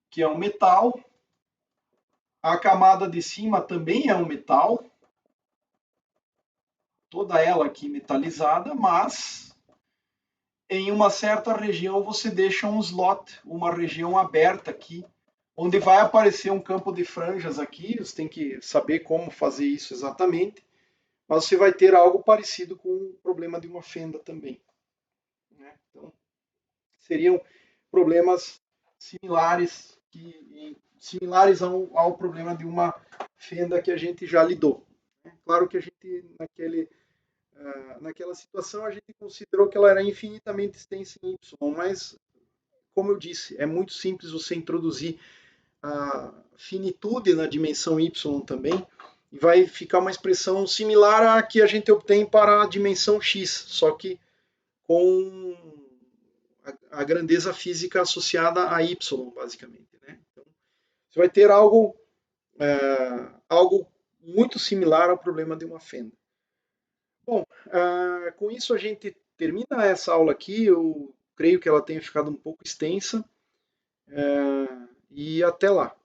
que é um metal, a camada de cima também é um metal, toda ela aqui metalizada, mas em uma certa região você deixa um slot, uma região aberta aqui, onde vai aparecer um campo de franjas aqui, você tem que saber como fazer isso exatamente, mas você vai ter algo parecido com o problema de uma fenda também. Né? Então, seriam problemas similares ao problema de uma fenda que a gente já lidou. Claro que a gente, naquela situação, a gente considerou que ela era infinitamente extensa em Y, mas, como eu disse, é muito simples você introduzir a finitude na dimensão Y também, e vai ficar uma expressão similar à que a gente obtém para a dimensão X, só que com a grandeza física associada a Y, basicamente. Né? Então, você vai ter algo muito similar ao problema de uma fenda. Bom, com isso a gente termina essa aula aqui. Eu creio que ela tenha ficado um pouco extensa. E até lá.